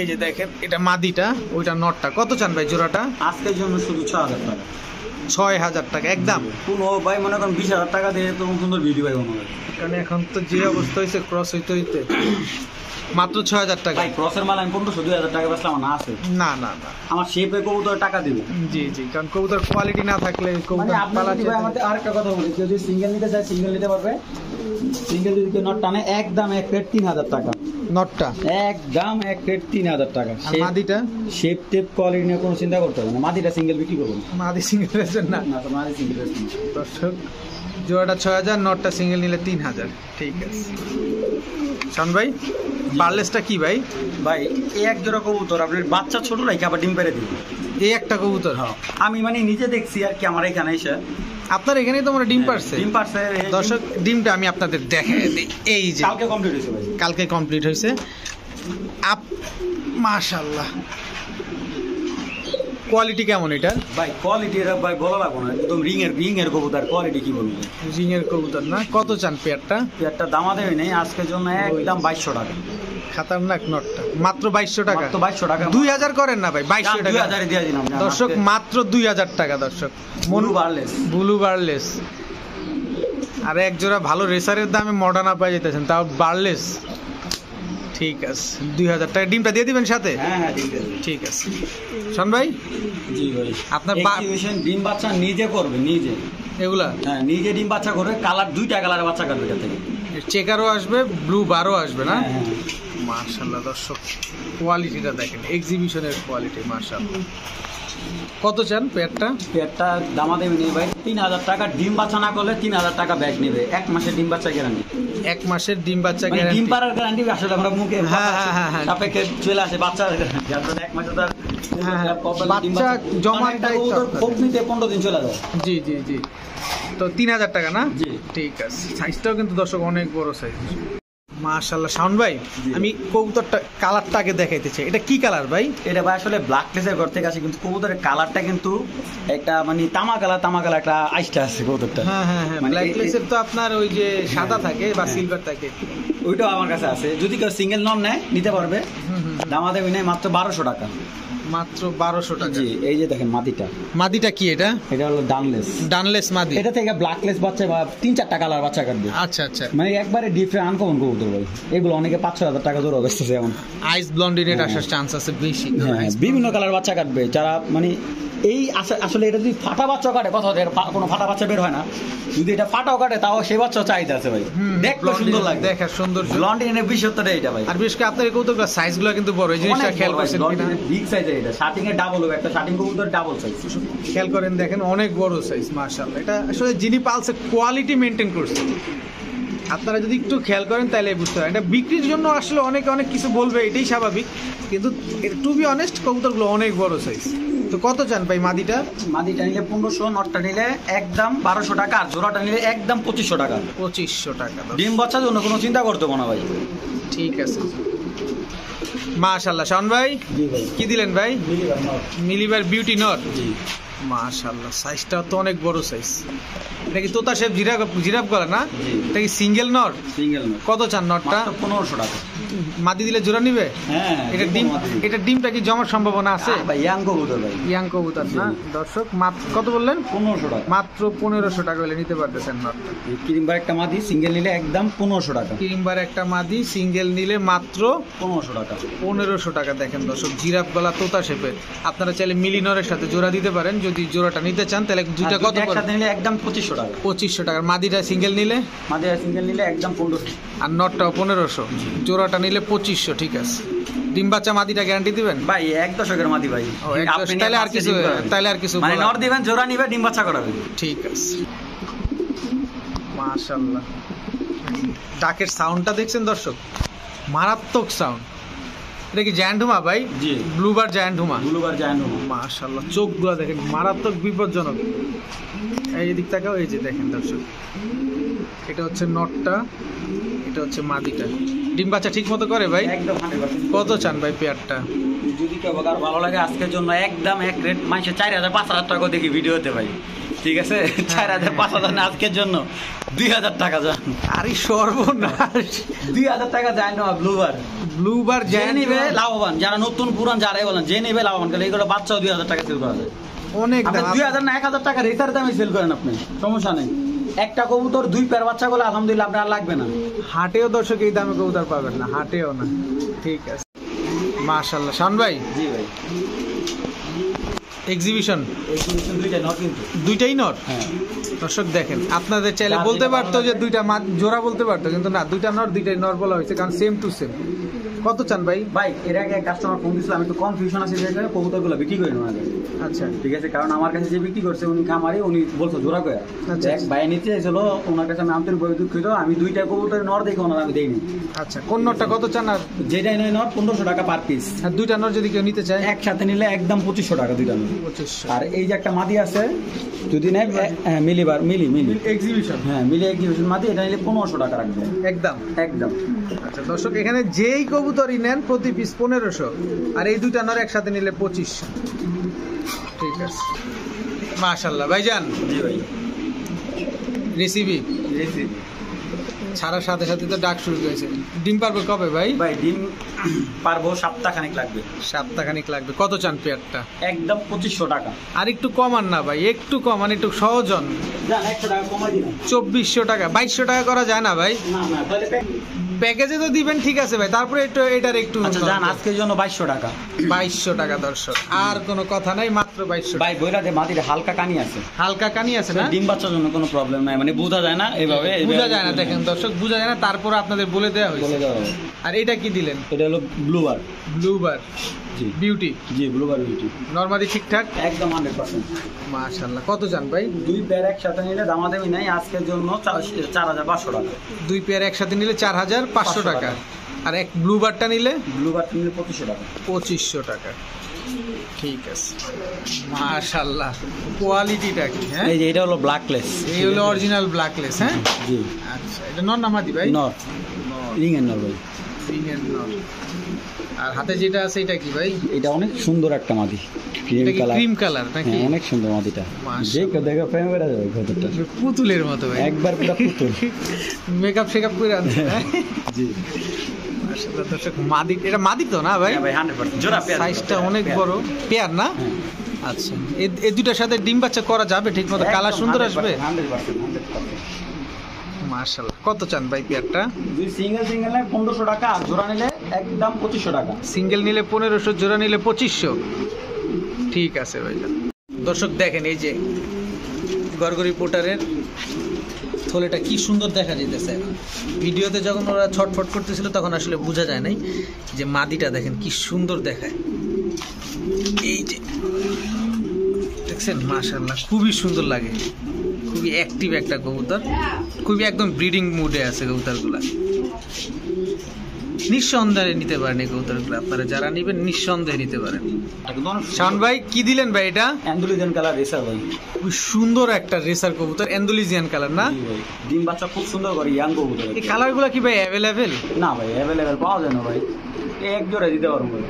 এই যে দেখেন এটা মাদিটা, ওইটা নটটা। কত চান ভাই জোড়াটা? আজকের জন্য শুধু 6000 টাকা। 6000 টাকা একদম। কোনো ভাই মনে করেন 20000 টাকা দিয়ে তো সুন্দর ভিডিও ভাই মনে হয়। কারণ এখন তো যে অবস্থা হয়েছে ক্রস হইতে মাত্র 6000 টাকা। ভাই ক্রসের মাল আমি 1500-2000 টাকা বেচলাম না আছে। না না না, আমার শেপে কবুতর টাকা দিবে। জি জি, কারণ কবুতর কোয়ালিটি না থাকলে কবুতর পালা ভাই আমাদের আরেকটা কথা বলি, কেউ যদি সিঙ্গেল নিতে চায় সিঙ্গেল নিতে পারবে। সিঙ্গেল যদি কেউ নট টানে একদম এক প্লেট 3000 টাকা নটটা, একদম এক প্লেট 3000 টাকা। আর মাদিটা? শেপ টেপ কোয়ালিটি নিয়ে কোনো চিন্তা করতে হবে না, মাদিটা সিঙ্গেল বিক্রি করবো না। মাদি সিঙ্গেল রেজেন না, না তো মাদি সিঙ্গেল রেজেন। দর্শক জোড়াটা 6000, নটটা সিঙ্গেল নিলে 3000। ঠিক আছে শান ভাই, বার্লেসটা কি ভাই? ভাই এই এক জোড়া কবুতর আপনার বাচ্চা ছোট রাখি আবার ডিম পেড়ে দিবে। এই একটা কবুতর? হ্যাঁ, আমি মানে নিজে দেখছি আর কি, আমার এখানে এসে। আপনার এখানেই তো আমরা ডিম পারছে। ডিম পারছে দর্শক, ডিমটা আমি আপনাদের দেখাই দিই। এই যে কালকে কমপ্লিট হয়েছে ভাই, কালকে কমপ্লিট হয়েছে। মাশাআল্লাহ, কোয়ালিটি কেমন এটা ভাই? কোয়ালিটি এর ভাই বলা লাগবে না, একদম রিং এর কবুতর কোয়ালিটি কি বলবো। রিং এর কবুতর না? কত চান পেয়ারটা? একটা দামা দেবে নেই আজকের জন্য, একদম 2200 টাকা। খাতারনাক নটটা মাত্র 2200 টাকা। মাত্র 2200 টাকা। 2000 করেন না ভাই, 2200 টাকা 2000 দিয়ে দিলাম দর্শক, মাত্র 2000 টাকা দর্শক। Blue বারলেস, blue বারলেস। আর এক জোড়া ভালো রেসারের দামে মডার্না পাই যেতেছেন, তাও বারলেস। ঠিক আছে, 2000 টাকা ডিমটা দিয়ে দিবেন সাথে? হ্যাঁ ঠিক আছে শান ভাই। জি ভাই, আপনার এক্সিবিশন ডিম বাচ্চা নিজে করবে, নিজে এগুলা? হ্যাঁ নিজে ডিম বাচ্চা করবে, কালার 2টা কালারের বাচ্চা কাটবে এটা থেকে। চেকারও আসবে, ব্লু বারও আসবে না? হ্যাঁ। মাশাআল্লাহ দর্শক, কোয়ালিটিটা দেখেন, এক্সিবিশনের কোয়ালিটি মাশাআল্লাহ। কত চান পেয়ারটা? পেয়ারটা দামা দেবে নেই ভাই, 3000 টাকা। ডিম বাচ্চা না করলে 3000 টাকা ব্যাগ নেবে, 1 মাসের ডিম বাচ্চা গ্যারান্টি। 1 মাসের ডিম বাচ্চা মানে গ্যারান্টি? ডিম পাড়ার গ্যারান্টি আসলে আমরা মুখে হ্যাঁ। সাপেক্ষে চলে আসে বাচ্চা, যার জন্য 1 মাসে তার বাচ্চা জমার দায়িত্ব খুব নিতে 15 দিন চলে যায়। জি জি জি। তো 3000 টাকা না? জি ঠিক আছে। সাইজটাও কিন্তু দর্শক অনেক বড় সাইজ। মাশাআল্লাহ শাওন ভাই, আমি কবুতরটা কালারটা আগে দেখাইতে চাই। এটা কি কালার ভাই? এটা ভাই আসলে ব্ল্যাক প্লেসের ঘর থেকে আসে, কিন্তু কবুতরের কালারটা কিন্তু একটা মানে তামা কালার একটা আইসটা আছে কবুতরটা। হ্যাঁ ব্ল্যাক প্লেসের তো আপনার ওই যে সাদা থাকে বা সিলভার থাকে, ওইটাও আমার কাছে আছে। যদি কেউ সিঙ্গেল নন নেয় নিতে পারবে, দামা দেবে নেই মাত্র 1200 টাকা। মাত্র 1200 টাকা। জি, এই যে দেখেন মাদিটা কি এটা? এটা হলো ডানলেস মাদি। এটা থেকে ব্ল্যাকলেস বাচ্চা বা 3-4টা কালার বাচ্চা কাটবে। আচ্ছা মানে একবারে ডিফারেন্ট আনকমন কবুতর ভাই, এগুলো অনেকে 5-6 টাকা জোড়া বেচতেছে এখন। আইস ব্লন্ডিনেট আসার চান্স আছে বেশি। হ্যাঁ, বিভিন্ন কালার বাচ্চা কাটবে যারা মানে এই আসলে এটা যদি ফাটা বাচ্চা কাটে, কথা কোনো ফাটা বাচ্চা বের হয় না, যদি এটা ফাটাও কাটে তাও সে বাচ্চা চাহিদা আছে ভাই, দেখতে সুন্দর লাগে, দেখার সুন্দর। ব্লন্ডিনের বিশেষত্বটা এটা ভাই। আর বিশেষ করে আপনার এই কবুতরগুলো সাইজগুলো কিন্তু বড়, এই জিনিসটা খেয়াল করছেন কিনা? বিগ সাইজের, এটা শার্টিং এর ডাবল হবে, একটা শার্টিং কবুতর ডাবল সাইজ খেয়াল করেন, দেখেন অনেক বড় সাইজ মাশাআল্লাহ। এটা আসলে যিনি পালছে কোয়ালিটি মেইনটেইন করছে। আপনারা যদি একটু খেয়াল করেন তাহলে বুঝতে পারেন। এটা বিক্রির জন্য আসলে অনেকে অনেক কিছু বলবে, এটাই স্বাভাবিক, কিন্তু টু বি অনেস্ট কবুতরগুলো অনেক বড় সাইজ। তো কত চান ভাই মাদিটা? মাদিটা নিলে 1500, নটটা নিলে একদম 1200 টাকা, আর জোড়াটা নিলে একদম 2500 টাকা। 2500 টাকা। ডিম বাচ্চার জন্য কোনো চিন্তা করতে হবে না ভাই। ঠিক আছে, মাশাআল্লাহ। শাওন ভাই জি ভাই, কি দিলেন ভাই? মিলিবার নট। মিলিবার বিউটি নট। জি মাশাআল্লাহ, সাইজটা তো অনেক বড় সাইজ। এটা কি তোতা শেপ জিরাফ গলা না? জি। এটা কি সিঙ্গেল নট? Single not. কত চান নটটা? মাত্র 1500 টাকা। মাদি দিলে জোড়া নিবে? হ্যাঁ, এটা ডিমটা কি জমার সম্ভাবনা আছে? ভাই ইয়াং কবুতর ভাই, ইয়াং কবুতর না দর্শক। মাত্র কত বললেন? 1500 টাকা। মাত্র 1500 টাকা হলে নিতে পারতেছেন নটটা। ক্রিমবার একটা মাদি সিঙ্গেল নিলে একদম 1500 টাকা। কিংবার একটা মাদি সিঙ্গেল নিলে মাত্র 1500 টাকা। 1500 টাকা। দেখেন দর্শক, জিরাফ গলা তোতা শেপের। আপনারা চাইলে মিলিনরের সাথে জোড়া দিতে পারেন। যদি জোড়াটা নিতে চান তাহলে দুইটা কত পড়বে? একসাথে নিলে একদম 2500 টাকা। 2500 টাকার। মাদিটা সিঙ্গেল নিলে? মাদি সিঙ্গেল নিলে একদম 1500। আর নটটাও 1500, জোড়াটা নিলে 2500। ঠিক আছে। ডিম বাচ্চা মাদিটা গ্যারান্টি দিবেন? ভাই 1 দশকের মাদি ভাই। ও, 1 দশক। তাহলে আর কিছু মানে বলার- নর দিবেন, জোড়া নিবে, ডিম বাচ্চা করাবে। ঠিক আছে, মাশাআল্লাহ। ডাকের সাউন্ডটা দেখছেন দর্শক, মারাত্মক সাউন্ড। এটা কি জায়ান্টুমা ভাই? জি, ব্লুবার জায়ান্টুমা। ব্লুবার জায়ান্ট। মাশাআল্লাহ, চোখগুলো দেখেন, মারাত্মক বিপজ্জনক। এই দিক তাকাও, এই যে দেখেন দর্শক, এটা হচ্ছে নটটা, এটা হচ্ছে মাদিটা। ডিম বাচ্চা ঠিক মতো করে ভাই? একদম 100%। কত চান ভাই পেয়ারটা? যদি কেউ আর ভালো লাগে আজকের জন্য একদম এক রেট, মাসে 4000-5000 টাকা দেখি ভিডিওতে ভাই। ঠিক আছে, 4000-5000 না, আজকের জন্য 2000 টাকা যান। আরে সর্বনাশ, 2000 টাকা যায় না ব্লুবার। ব্লুবার যে জায়ান্ট নিবে লাভবান, যারা নতুন পুরান যারাই বলেন, যে নিবে লাভবান। কারণ এইগুলো বাচ্চাও 2000 টাকা সেল করা যায়। অনেক আপনি দাম। 2000 না 1000 টাকা রেসার দামে সেল করেন, আপনি সমস্যা নেই। একটা কবুতর 2 পেয়ার বাচ্চা গুলো আলহামদুলিল্লাহ আপনার আর লাগবে না। হাটেও দর্শক এই দামে কবুতর পাবেন না, হাটেও না। ঠিক আছে, মাশাআল্লাহ। শান ভাই জি ভাই, এক্সিবিশন এক্সিবিশন দুইটা নট কিন্তু। দুইটাই নট। হ্যাঁ, দর্শক দেখেন, আপনাদের চাইলে যার বলতে যেটা পারতো ভালো যে লাগে। দুইটা জোড়া বলতে পারতো, কিন্তু না, দুইটা নট, দুইটাই নট বলা হয়েছে, কারণ সেম টু সেম। কত চান ভাই? ভাই এর আগে কাস্টমার ফোন দিছিল, আমি একটু কনফিউশন আছে যে কবুতরগুলো বিক্রি করি না। আচ্ছা, ঠিক আছে, কারণ আমার কাছে যে বিক্রি করছে উনি খামারি, উনি বলছে জোড়া করে। আচ্ছা। এক ভাই নিতে এসেছিল, ওনার কাছে আমি আন্তরিকভাবে দুঃখিত। আমি দুইটা কবুতর নর দেখে ওনার আমি দেইনি। আচ্ছা, কোন নটটা কত চান? আর যেটাই নয় নর 1500 টাকা পার পিস। আর দুইটা নট যদি কেউ নিতে চায়? একসাথে নিলে একদম 2500 টাকা দুইটা নর। 2500। আর এই যে একটা মাদি আছে, যদি নেয় মিলিবার মিলি এক্সিবিশন, হ্যাঁ মিলি এক্সিবিশন মাদি, এটা নিলে 1500 টাকা রাখবে একদম। একদম। আচ্ছা দর্শক, এখানে যেই কবুতরই নেন প্রতি পিস 1500, আর এই দুইটা নর একসাথে নিলে 2500। ঠিক আছে, মাশাআল্লাহ। ভাইজান জি ভাই, রেসিপি ছাড়ার সাথে সাথে তো ডাক শুরু হয়েছে। ডিম পারবে কবে ভাই? ভাই ডিম পারবো সপ্তাহখানেক লাগবে। সপ্তাহখানিক লাগবে। কত চান পেয়ারটা? একদম 2500 টাকা। আর একটু কমান না ভাই, একটু কমান, একটু সহজন। জান 100 টাকা কমাই দিলাম। 2400 টাকা, 2200 টাকা করা যায় না ভাই? না না, তাহলে প্যাকেজে তো দিবেন, ঠিক আছে ভাই, তারপরে একটু এটার একটু আচ্ছা জান, আজকের জন্য 2200 টাকা। 2200 টাকা দর্শক, আর কোনো কথা নাই, মাত্র 2200 টাকা। ভাই বইরা যে মাটির হালকা কানি আছে, হালকা কানি আছে না? ডিম বাচ্চার জন্য কোনো প্রবলেম নাই, মানে বোঝা যায় না এভাবে। বোঝা যায় না, দেখেন দর্শক, বোঝা যায় না, তারপর আপনাদের বলে দেওয়া বলে হয়েছে। দেওয়া হবে। আর এটা কি দিলেন? এটা হলো ব্লুবার। ব্লুবার জি বিউটি, জি, ব্লুবার বিউটি নরমালি ঠিকঠাক। একদম 100%। মাশাআল্লাহ। কত চান ভাই? দুই পেয়ার একসাথে নিলে দামাদামি নাই, আজকের জন্য 4500 টাকা। দুই পেয়ার একসাথে নিলে 4500 টাকা। আর এক ব্লুবারটা নিলে? ব্লুবার নিলে 2500 টাকা। 2500 টাকা। ঠিক আছে, মাশাআল্লাহ। কোয়ালিটিটা কি? হ্যাঁ, এই যে এটা হলো ব্ল্যাকলেস, এই হলো অরিজিনাল ব্ল্যাকলেস। হ্যাঁ, জি আচ্ছা, এটা নর না মাদি ভাই? নর, রিং এর নর ভাই। রিং এর নর। আর হাতে যেটা আছে এটা কি ভাই? এটা অনেক সুন্দর একটা মাদি, এটা ক্রিম কি কালার। ক্রিম কালার নাকি? হ্যাঁ, অনেক সুন্দর মাদিটা। মাশাআল্লাহ। যে কেউ দেখে প্রেমে পড়ে যাবে কতটা। পুতুলের মতো ভাই, একবার পুরো পুতুল। মেকআপ শেকআপ করে আনছে। হ্যাঁ? জি মাশাআল্লাহ দর্শক, মাদি, এটা মাদি তো না ভাই? হ্যাঁ ভাই, 100% জোড়া পেয়ার। সাইজটা অনেক বড় পেয়ার না? হ্যাঁ। আচ্ছা, এই দুটার সাথে ডিম বাচ্চা করা যাবে ঠিক মতো? কালার সুন্দর আসবে? 100%। মাশাআল্লাহ। কত চান ভাই পেয়ারটা? দুই সিঙ্গেল সিঙ্গেল নেয় 1500 টাকা, আর জোড়া নিলে একদম 2500 টাকা। সিঙ্গেল নিলে 1500, জোড়া নিলে 2500। ঠিক আছে ভাই। দর্শক দেখেন, এই যে গরগরি পোটারের থলেটা কি সুন্দর দেখা যেতেছে। ভিডিওতে যখন ওরা ছটফট করতেছিল তখন আসলে বোঝা যায় নাই, যে মাদিটা দেখেন কি সুন্দর দেখায়। এই যে দেখছেন মাশাআল্লাহ খুবই সুন্দর লাগে, খুবই অ্যাক্টিভ একটা কবুতর, খুবই একদম ব্রিডিং মুডে আছে কবুতরগুলা। নিঃসন্দেহে নিতে পারেন এই কবুতরগুলো, আপনারা যারা নেবেন নিঃসন্দেহে নিতে পারেন। শাওন ভাই কি দিলেন ভাই এটা? অ্যান্ডালুজিয়ান কালার রেসার ভাই, খুব সুন্দর একটা রেসার কবুতর, অ্যান্ডালুজিয়ান কালার না? জি ভাই, ডিম বাচ্চা খুব সুন্দর করে, ইয়াং কবুতর। এই কালারগুলো কি ভাই অ্যাভেলেবেল? না ভাই অ্যাভেলেবেল পাওয়া যায় না ভাই, এক জোড়া দিতে পারবো ভাই।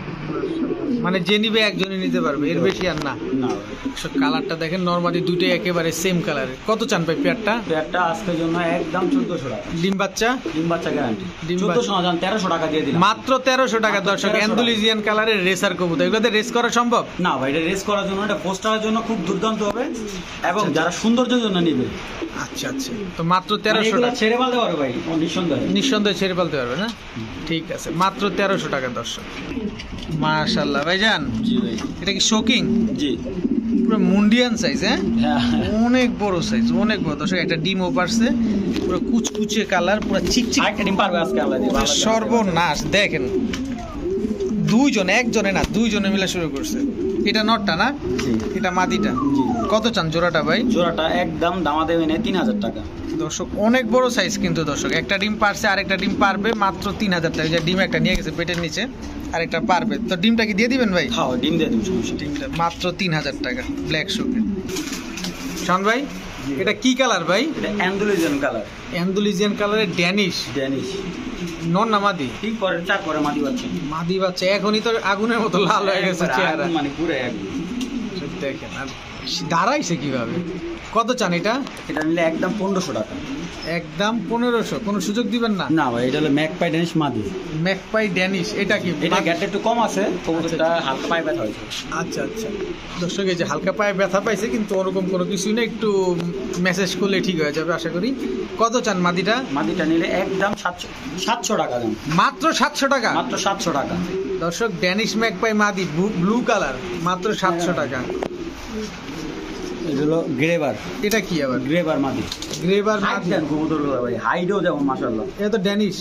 মানে যে নিবে একজনই নিতে পারবে, এর বেশি আর না? না সব কালারটা দেখেন নরমালি দুটোই একেবারে সেম কালারের। কত চান ভাই পেয়ারটা? একটা আজকের জন্য একদম 1400 টাকা। ডিম বাচ্চা? ডিম বাচ্চা গ্যারান্টি। ডিম 1400 না, 1300 টাকা দিয়ে দিলাম। মাত্র 1300 টাকা দর্শক, 1300 অ্যান্ডালুজিয়ান কালারের রেসার কবুতর। এগুলোতে রেস করা সম্ভব? না ভাই, এটা রেস করার জন্য, এটা পোস্টারের জন্য খুব দুর্দান্ত হবে, এবং যারা সৌন্দর্যের জন্য নিবে। আচ্ছা আচ্ছা, তো মাত্র 1300 টাকা ছেড়ে পালতে পারবে ভাই, নিঃসন্দেহে। নিঃসন্দেহে ছেড়ে পালতে পারবে না? ঠিক আছে, মাত্র 1300 টাকা দর্শক। মাশাআল্লাহ ভাইজান, জি ভাই। এটা কি শোকিং? জি পুরো মুন্ডিয়ান সাইজ, হ্যাঁ হ্যাঁ, অনেক বড় সাইজ, অনেক বড় দর্শক। একটা ডিমও পারছে, পুরো কুচকুচে কালার, পুরো চিকচিক। আরেকটা ডিম পারবে আজকে আল্লাহ দিয়ে। সর্বনাশ দেখেন, দুইজন, একজনে না দুইজনে মিলে শুরু করছে। এটা নটটা না? জি এটা মাদিটা। জি। কত চান জোড়াটা ভাই? জোড়াটা একদম দামা দেবে না, 3000 টাকা দর্শক। অনেক বড় সাইজ কিন্তু দর্শক, একটা ডিম পারছে, আরেকটা ডিম পারবে মাত্র 3000 টাকা। যে ডিম একটা নিয়ে গেছে পেটের নিচে, আরেকটা পারবে। তো ডিমটা কি দিয়ে দিবেন ভাই? খাও, ডিম দিয়ে দিন, সমস্যা নেই। ডিমটা মাত্র 3000 টাকা, ব্ল্যাক শোকে। শান ভাই এটা কি কালার ভাই? এটা অ্যান্ডালুজিয়ান কালার, অ্যান্ডালুজিয়ান কালারের ড্যানিশ। ড্যানিশ। নন না মাদি? ঠিক পরে চার পরে মাটি বাচ্চা। মাদি বাচ্চা, এখনই তো আগুনের মতো লাল হয়ে গেছে চেহারা। মানে পুরো একদম দেখেন, আর দাঁড়াইছে কিভাবে। কত চান এটা? এটা নিলে একদম 1500 টাকা। একদম 1500, কোনো সুযোগ দিবেন না? না ভাই, এটা হলো ম্যাকপাই ড্যানিশ মাদি। ম্যাকপাই ড্যানিশ, এটা কি? এটা গ্যাটটা একটু কম আছে, কবুতরটা হালকা পায়ে ব্যথা হয়েছে। আচ্ছা আচ্ছা দর্শক, এই যে হালকা পায়ে ব্যথা পাইছে, কিন্তু ওরকম কোনো কিছুই না, একটু মেসেজ করলে ঠিক হয়ে যাবে আশা করি। কত চান মাদিটা? মাদিটা নিলে একদম 700 টাকা দাম। মাত্র 700 টাকা? মাত্র 700 টাকা দর্শক, ড্যানিশ ম্যাকপাই মাদি, ব্লু কালার, মাত্র 700 টাকা। এগুলো গ্রেবার। এটা কি আবার? গ্রেবার মাদি। গ্রেবার মাদি একদম কবুতরগুলো ভাই, হাইটও যেমন মাশাআল্লাহ। এটা তো ড্যানিশ,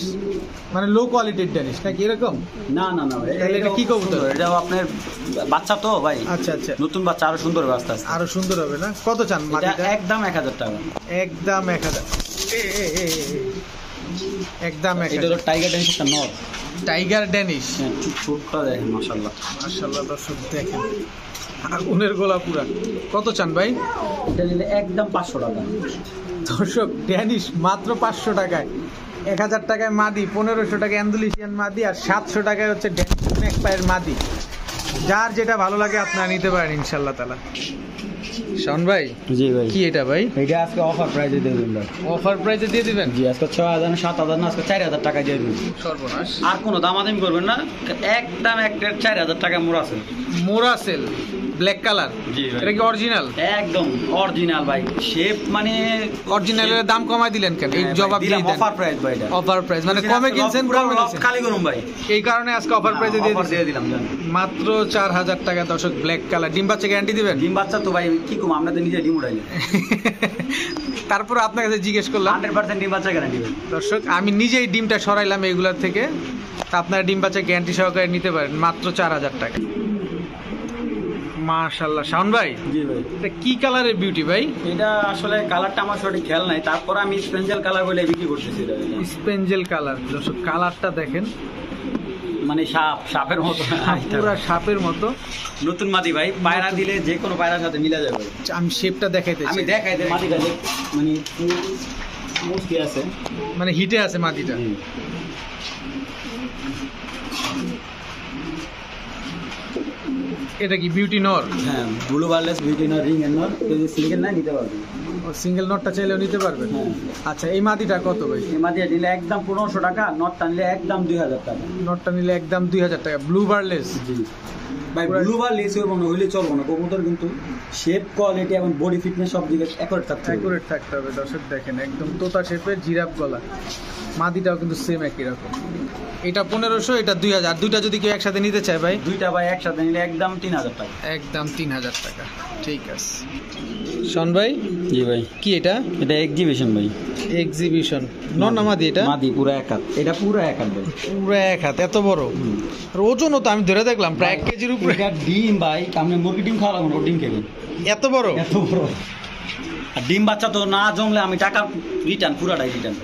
মানে লো কোয়ালিটির ড্যানিশ নাকি এরকম? না না না ভাই, তাহলে এটা কি কবুতর? এটাও আপনার বাচ্চা তো ভাই। আচ্ছা আচ্ছা, নতুন বাচ্চা, আরো সুন্দর ব্যবস্থা আছে, আরো সুন্দর হবে না? কত চান এটা মাদিটা? একদম 1000 টাকা। একদম 1000। একদম এটা 1000। হলো টাইগার ড্যানিশ, একটা নর। টাইগার ড্যানিশ, ছোটটা দেখেন মাশাআল্লাহ। মাশাআল্লাহ দর্শক দেখেন, আগুনের গোলা পুরা। কত চান ভাই? এটা নিলে একদম 500 টাকা। দর্শক, ড্যানিশ মাত্র 500 টাকায়। 1000 টাকায় মাদি, 1500 টাকায় অ্যান্ডালুসিয়ান মাদি, আর 700 টাকায় হচ্ছে ড্যানিশ ম্যাকপাইয়ের মাদি। যার যেটা ভালো লাগে আপনারা নিতে পারেন ইনশাআল্লাহ তাআলা। শাওন ভাই জি ভাই। কি এটা ভাই? এটা আজকে অফার প্রাইসে দিয়ে দিন ভাই। অফার প্রাইসে দিয়ে দিবেন? জি, আজকে 6000 না 7000 না, আজকে 4000 টাকা দিয়ে দিন। সর্বনাশ, আর কোনো দামাদামি করবেন না, একদম একটা 4000 টাকা মোড় আছে। মোরাসেল ব্ল্যাক কালার। জি ভাই। এটা কি অরিজিনাল? একদম অরিজিনাল ভাই, শেপ মানে অরিজিনালের দাম কমাই দিলেন কেন? এই জবাব দিয়ে দেন। অফার প্রাইস ভাই এটা। অফার প্রাইস মানে কমে কিনছেন, কমে কিনছেন, খালি করুন ভাই। এই কারণে আজকে অফার প্রাইসে দিয়ে অফার দিয়ে দিয়েছেন। দিলাম জান। মাত্র 4000 টাকা দর্শক, ব্ল্যাক কালার। ডিম বাচ্চা গ্যারান্টি দিবেন? ডিম বাচ্চা তো ভাই কি কম, আমরা তো নিজে ডিম উড়াইলে। তারপর আপনার কাছে জিজ্ঞেস করলাম। 100% ডিম বাচ্চা গ্যারান্টি ভাই। দর্শক, আমি নিজেই ডিমটা সরাইলাম এইগুলার থেকে, তা আপনারা ডিম বাচ্চা গ্যারান্টি সহকারে নিতে পারেন মাত্র 4000 টাকা। মাশাআল্লাহ। শাওন ভাই জি ভাই, এটা কি কালারের বিউটি ভাই? এটা আসলে কালারটা আমার সঠিক খেয়াল নাই, তারপর আমি স্পেঞ্জেল কালার বলে বিক্রি করতেছি এটা। স্পেঞ্জেল কালার দর্শক, কালারটা দেখেন, মানে সাপের মতো, পুরা সাপের মতো। নতুন মাদি ভাই, পায়রা দিলে যে কোনো পায়রার সাথে মিলে যাবে। আমি শেপটা দেখাইতেছি, আমি দেখাই দে মাদিটা যে মানে মুস্কি আছে, মানে হিটে আছে মাদিটা। এটা কি বিউটি নর? হ্যাঁ, ব্লু বারলেস বিউটি নর, রিং এর নর। যদি সিঙ্গেল না নিতে পারবেন, সিঙ্গেল নটটা চাইলেও নিতে পারবেন। হ্যাঁ। আচ্ছা, এই মাদিটা কত ভাই? এই মাদিটা নিলে একদম 1500 টাকা, নটটা নিলে একদম 2000 টাকা। নটটা নিলে একদম 2000 টাকা। ব্লু বারলেস? জি ভাই, ব্লু বারলেস মনে হইলে চলবো না, কবুতর কিন্তু শেপ, কোয়ালিটি এবং বডি ফিটনেস সব দিকে অ্যাকুরেট থাকতে হবে। অ্যাকুরেট থাকতে হবে দর্শক। দেখেন একদম তোতা শেপের, জিরাফ গলা। মাদিটাও কিন্তু সেম একই রকম। এটা 1500, এটা 2000। দুইটা যদি কেউ একসাথে নিতে চায় ভাই? দুইটা ভাই একসাথে নিলে একদম 3000 টাকা। একদম 3000 টাকা। ঠিক আছে শোন ভাই। জি ভাই। কি এটা? এটা এক্সিবিশন ভাই। এক্সিবিশন নর না মাদি? এটা মাদি, পুরো এক হাত। এটা পুরো এক হাত ভাই, পুরো এক হাত, এত বড়। আর ওজনও তো আমি ধরে দেখলাম প্রায় 1 কেজির উপর। এটা ডিম ভাই, আপনি মুরগি ডিম খাওয়া লাগবে না, ও ডিম খাবেন। এত বড়? এত বড়। আর ডিম বাচ্চা তো না জমলে আমি টাকা রিটার্ন, পুরাটাই রিটার্ন।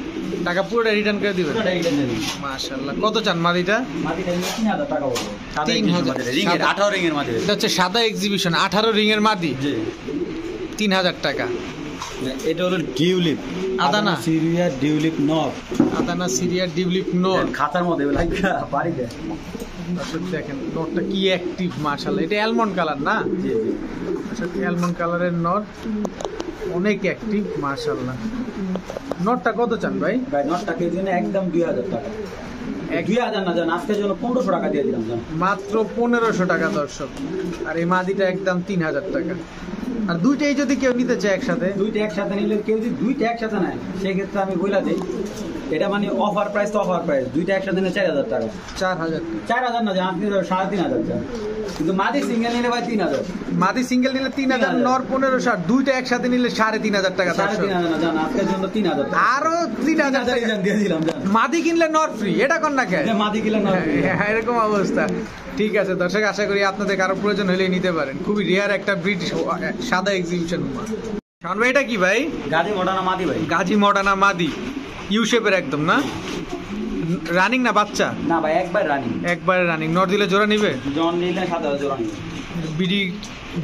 টাকা পুরোটা রিটার্ন করে দিবেন? পুরাটাই রিটার্ন দেবেন। মাশাআল্লাহ। কত চান মাদিটা? মাটিটা 3000 টাকা বলবো। 3000 রিংয়ের 18 রিংয়ের মাঝে। এটা হচ্ছে সাদা এক্সিবিশন 18 রিংয়ের মাদি, জি 3000 টাকা। এটা হলো ডিউলিপ, আদানা সিরিয়া ডিউলিপ নর, আদানা সিরিয়া ডিউলিপ নর। খাতার মধ্যে লাগা বাড়িতে। দর্শক দেখেন নরটা কি অ্যাক্টিভ মাশাআল্লাহ। এটা অ্যালমন্ড কালার না? জি জি। দর্শক অ্যালমন্ড কালারের নর, অনেক অ্যাক্টিভ মাশাআল্লাহ। নরটা কত চান ভাই? ভাই নটটা কেজি একদম 2000 টাকা। 2000 না জান, আজকের জন্য 1500 টাকা দিয়ে দিলাম জান। মাত্র 1500 টাকা দর্শক। আর এই মাদিটা একদম 3000 টাকা। আর দুইটাই যদি কেউ নিতে চায় একসাথে? দুইটা একসাথে নিলে কেউ যদি দুইটা একসাথে নেয় সেক্ষেত্রে আমি বইলা দিই, এটা মানে অফার প্রাইস তো অফার প্রাইস, দুইটা একসাথে নিলে 4000 টাকা। 4000 টাকা? 4000 না জান, আপনি 3500 টাকা। কিন্তু মাদি সিঙ্গেল নিলে ভাই 3000। মাদি সিঙ্গেল নিলে 3000, নর 1500, আর দুইটা একসাথে নিলে 3500 টাকা। 3500 না জান, আজকের জন্য 3000 টাকা। আরো 3000 টাকা জান দিয়ে দিলাম জান। মাদি কিনলে নর ফ্রি, এটা কোন না কেন? যে মাদি কিলো না হ্যাঁ, এরকম অবস্থা। ঠিক আছে দর্শক, আশা করি আপনাদের কারো প্রয়োজন হলে নিতে পারেন। খুবই রেয়ার একটা ব্রিড, সাদা এক্সিবিশন। শাওন ভাই এটা কি ভাই? গাজী মডানা মাদি ভাই। গাজী মডানা মাদি, ইউ শেপের একদম না? রানিং না বাচ্চা? না ভাই একবার রানিং। একবারে রানিং। নর দিলে জোড়া নিবে? জন নিলে 7000 জোড়া নিবে। বিডি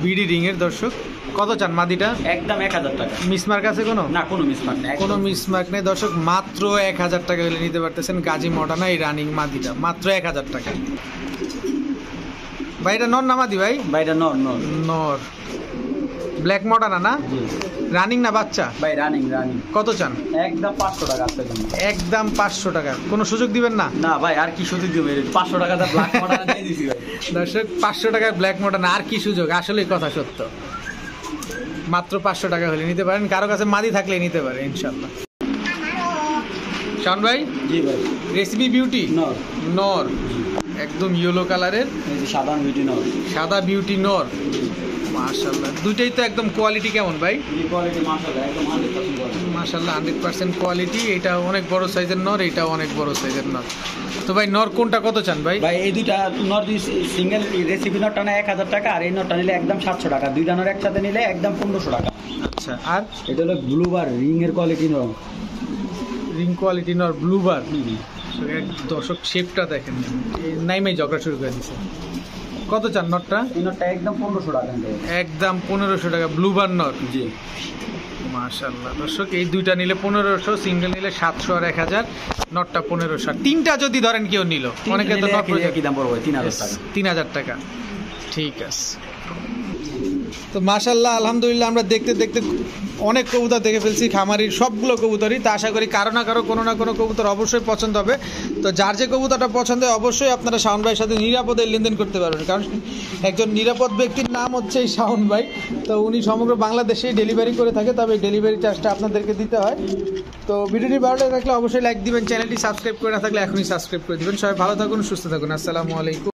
বিডি রিং এর। দর্শক কত চান মাদিটা? একদম 1000 টাকা। মিসমার্ক আছে কোনো? না কোনো মিসমার্ক নেই, কোনো মিসমার্ক নেই দর্শক। মাত্র 1000 টাকা হলে নিতে পারতেছেন গাজী মডানা এই রানিং মাদিটা, মাত্র 1000 টাকা। ভাই এটা নর না মাদি ভাই? ভাই এটা নর নর নর। ব্ল্যাক মডানা না? জি রানিং না বাচ্চা? ভাই রানিং রানিং। কত চান? একদম 500 টাকা আপনার জন্য। একদম 500 টাকা। কোনো সুযোগ দিবেন না? না ভাই আর কি সুযোগ দিবে, 500 টাকাটা ব্ল্যাক মডানা দিয়ে দিছি ভাই। দর্শক 500 টাকায় ব্ল্যাক মডানা, আর কি সুযোগ? আসলে কথা সত্য। মাত্র 500 টাকা হলে নিতে পারেন। কারো কাছে মাদি থাকলে নিতে পারেন ইনশাআল্লাহ। শাওন ভাই জি ভাই। রেসিপি বিউটি নর নর, একদম ইয়েলো কালারের এই যে সাদা বিউটি নর। সাদা বিউটি নর মাশাআল্লাহ। দুইটাই তো একদম কোয়ালিটি কেমন ভাই? এই কোয়ালিটি মাশাআল্লাহ একদম 100% কোয়ালিটি। মাশাআল্লাহ 100% কোয়ালিটি। এটা অনেক বড় সাইজের নর, এটাও অনেক বড় সাইজের নর। তো ভাই নর কোনটা কত চান ভাই? ভাই এই দুইটা নর দুই সিঙ্গেল রেসিপি নরটা না 1000 টাকা, আর এই নরটা নিলে একদম 700 টাকা। দুইটা নর একসাথে নিলে একদম 1500 টাকা। আচ্ছা। আর এটা হলো ব্লুবার রিং এর কোয়ালিটি নর। রিং কোয়ালিটি নর ব্লুবার। দর্শক শেপটা দেখেন, নাইমে ঝগড়া শুরু করে দিছে। কত চান নরটা? এই নরটা একদম 1500 টাকা। একদম 1500 টাকা ব্লুবার নর। জি মাশাআল্লাহ দর্শক, এই দুইটা নিলে 1500, সিঙ্গেল নিলে 700 আর 1000, নটটা 1500। তিনটা যদি ধরেন কেউ নিল, অনেকে তো নট কি দাম পড়বে? 3000 টাকা। 3000 টাকা। ঠিক আছে। তো মাশাআল্লাহ আলহামদুলিল্লাহ আমরা দেখতে দেখতে অনেক কবুতর দেখে ফেলছি, খামারির সবগুলো কবুতরই। তা আশা করি কারো না কারো কোনো না কোনো কবুতর অবশ্যই পছন্দ হবে। তো যার যে কবুতরটা পছন্দ হয় অবশ্যই আপনারা শাওন ভাইয়ের সাথে নিরাপদে লেনদেন করতে পারবেন, কারণ একজন নিরাপদ ব্যক্তির নাম হচ্ছে এই শাওন ভাই। তো উনি সমগ্র বাংলাদেশেই ডেলিভারি করে থাকে, তবে ডেলিভারি চার্জটা আপনাদেরকে দিতে হয়। তো ভিডিওটি ভালো লাগলে অবশ্যই লাইক দিবেন, চ্যানেলটি সাবস্ক্রাইব করে না থাকলে এখনই সাবস্ক্রাইব করে দিবেন। সবাই ভালো থাকুন, সুস্থ থাকুন। আসসালামু আলাইকুম।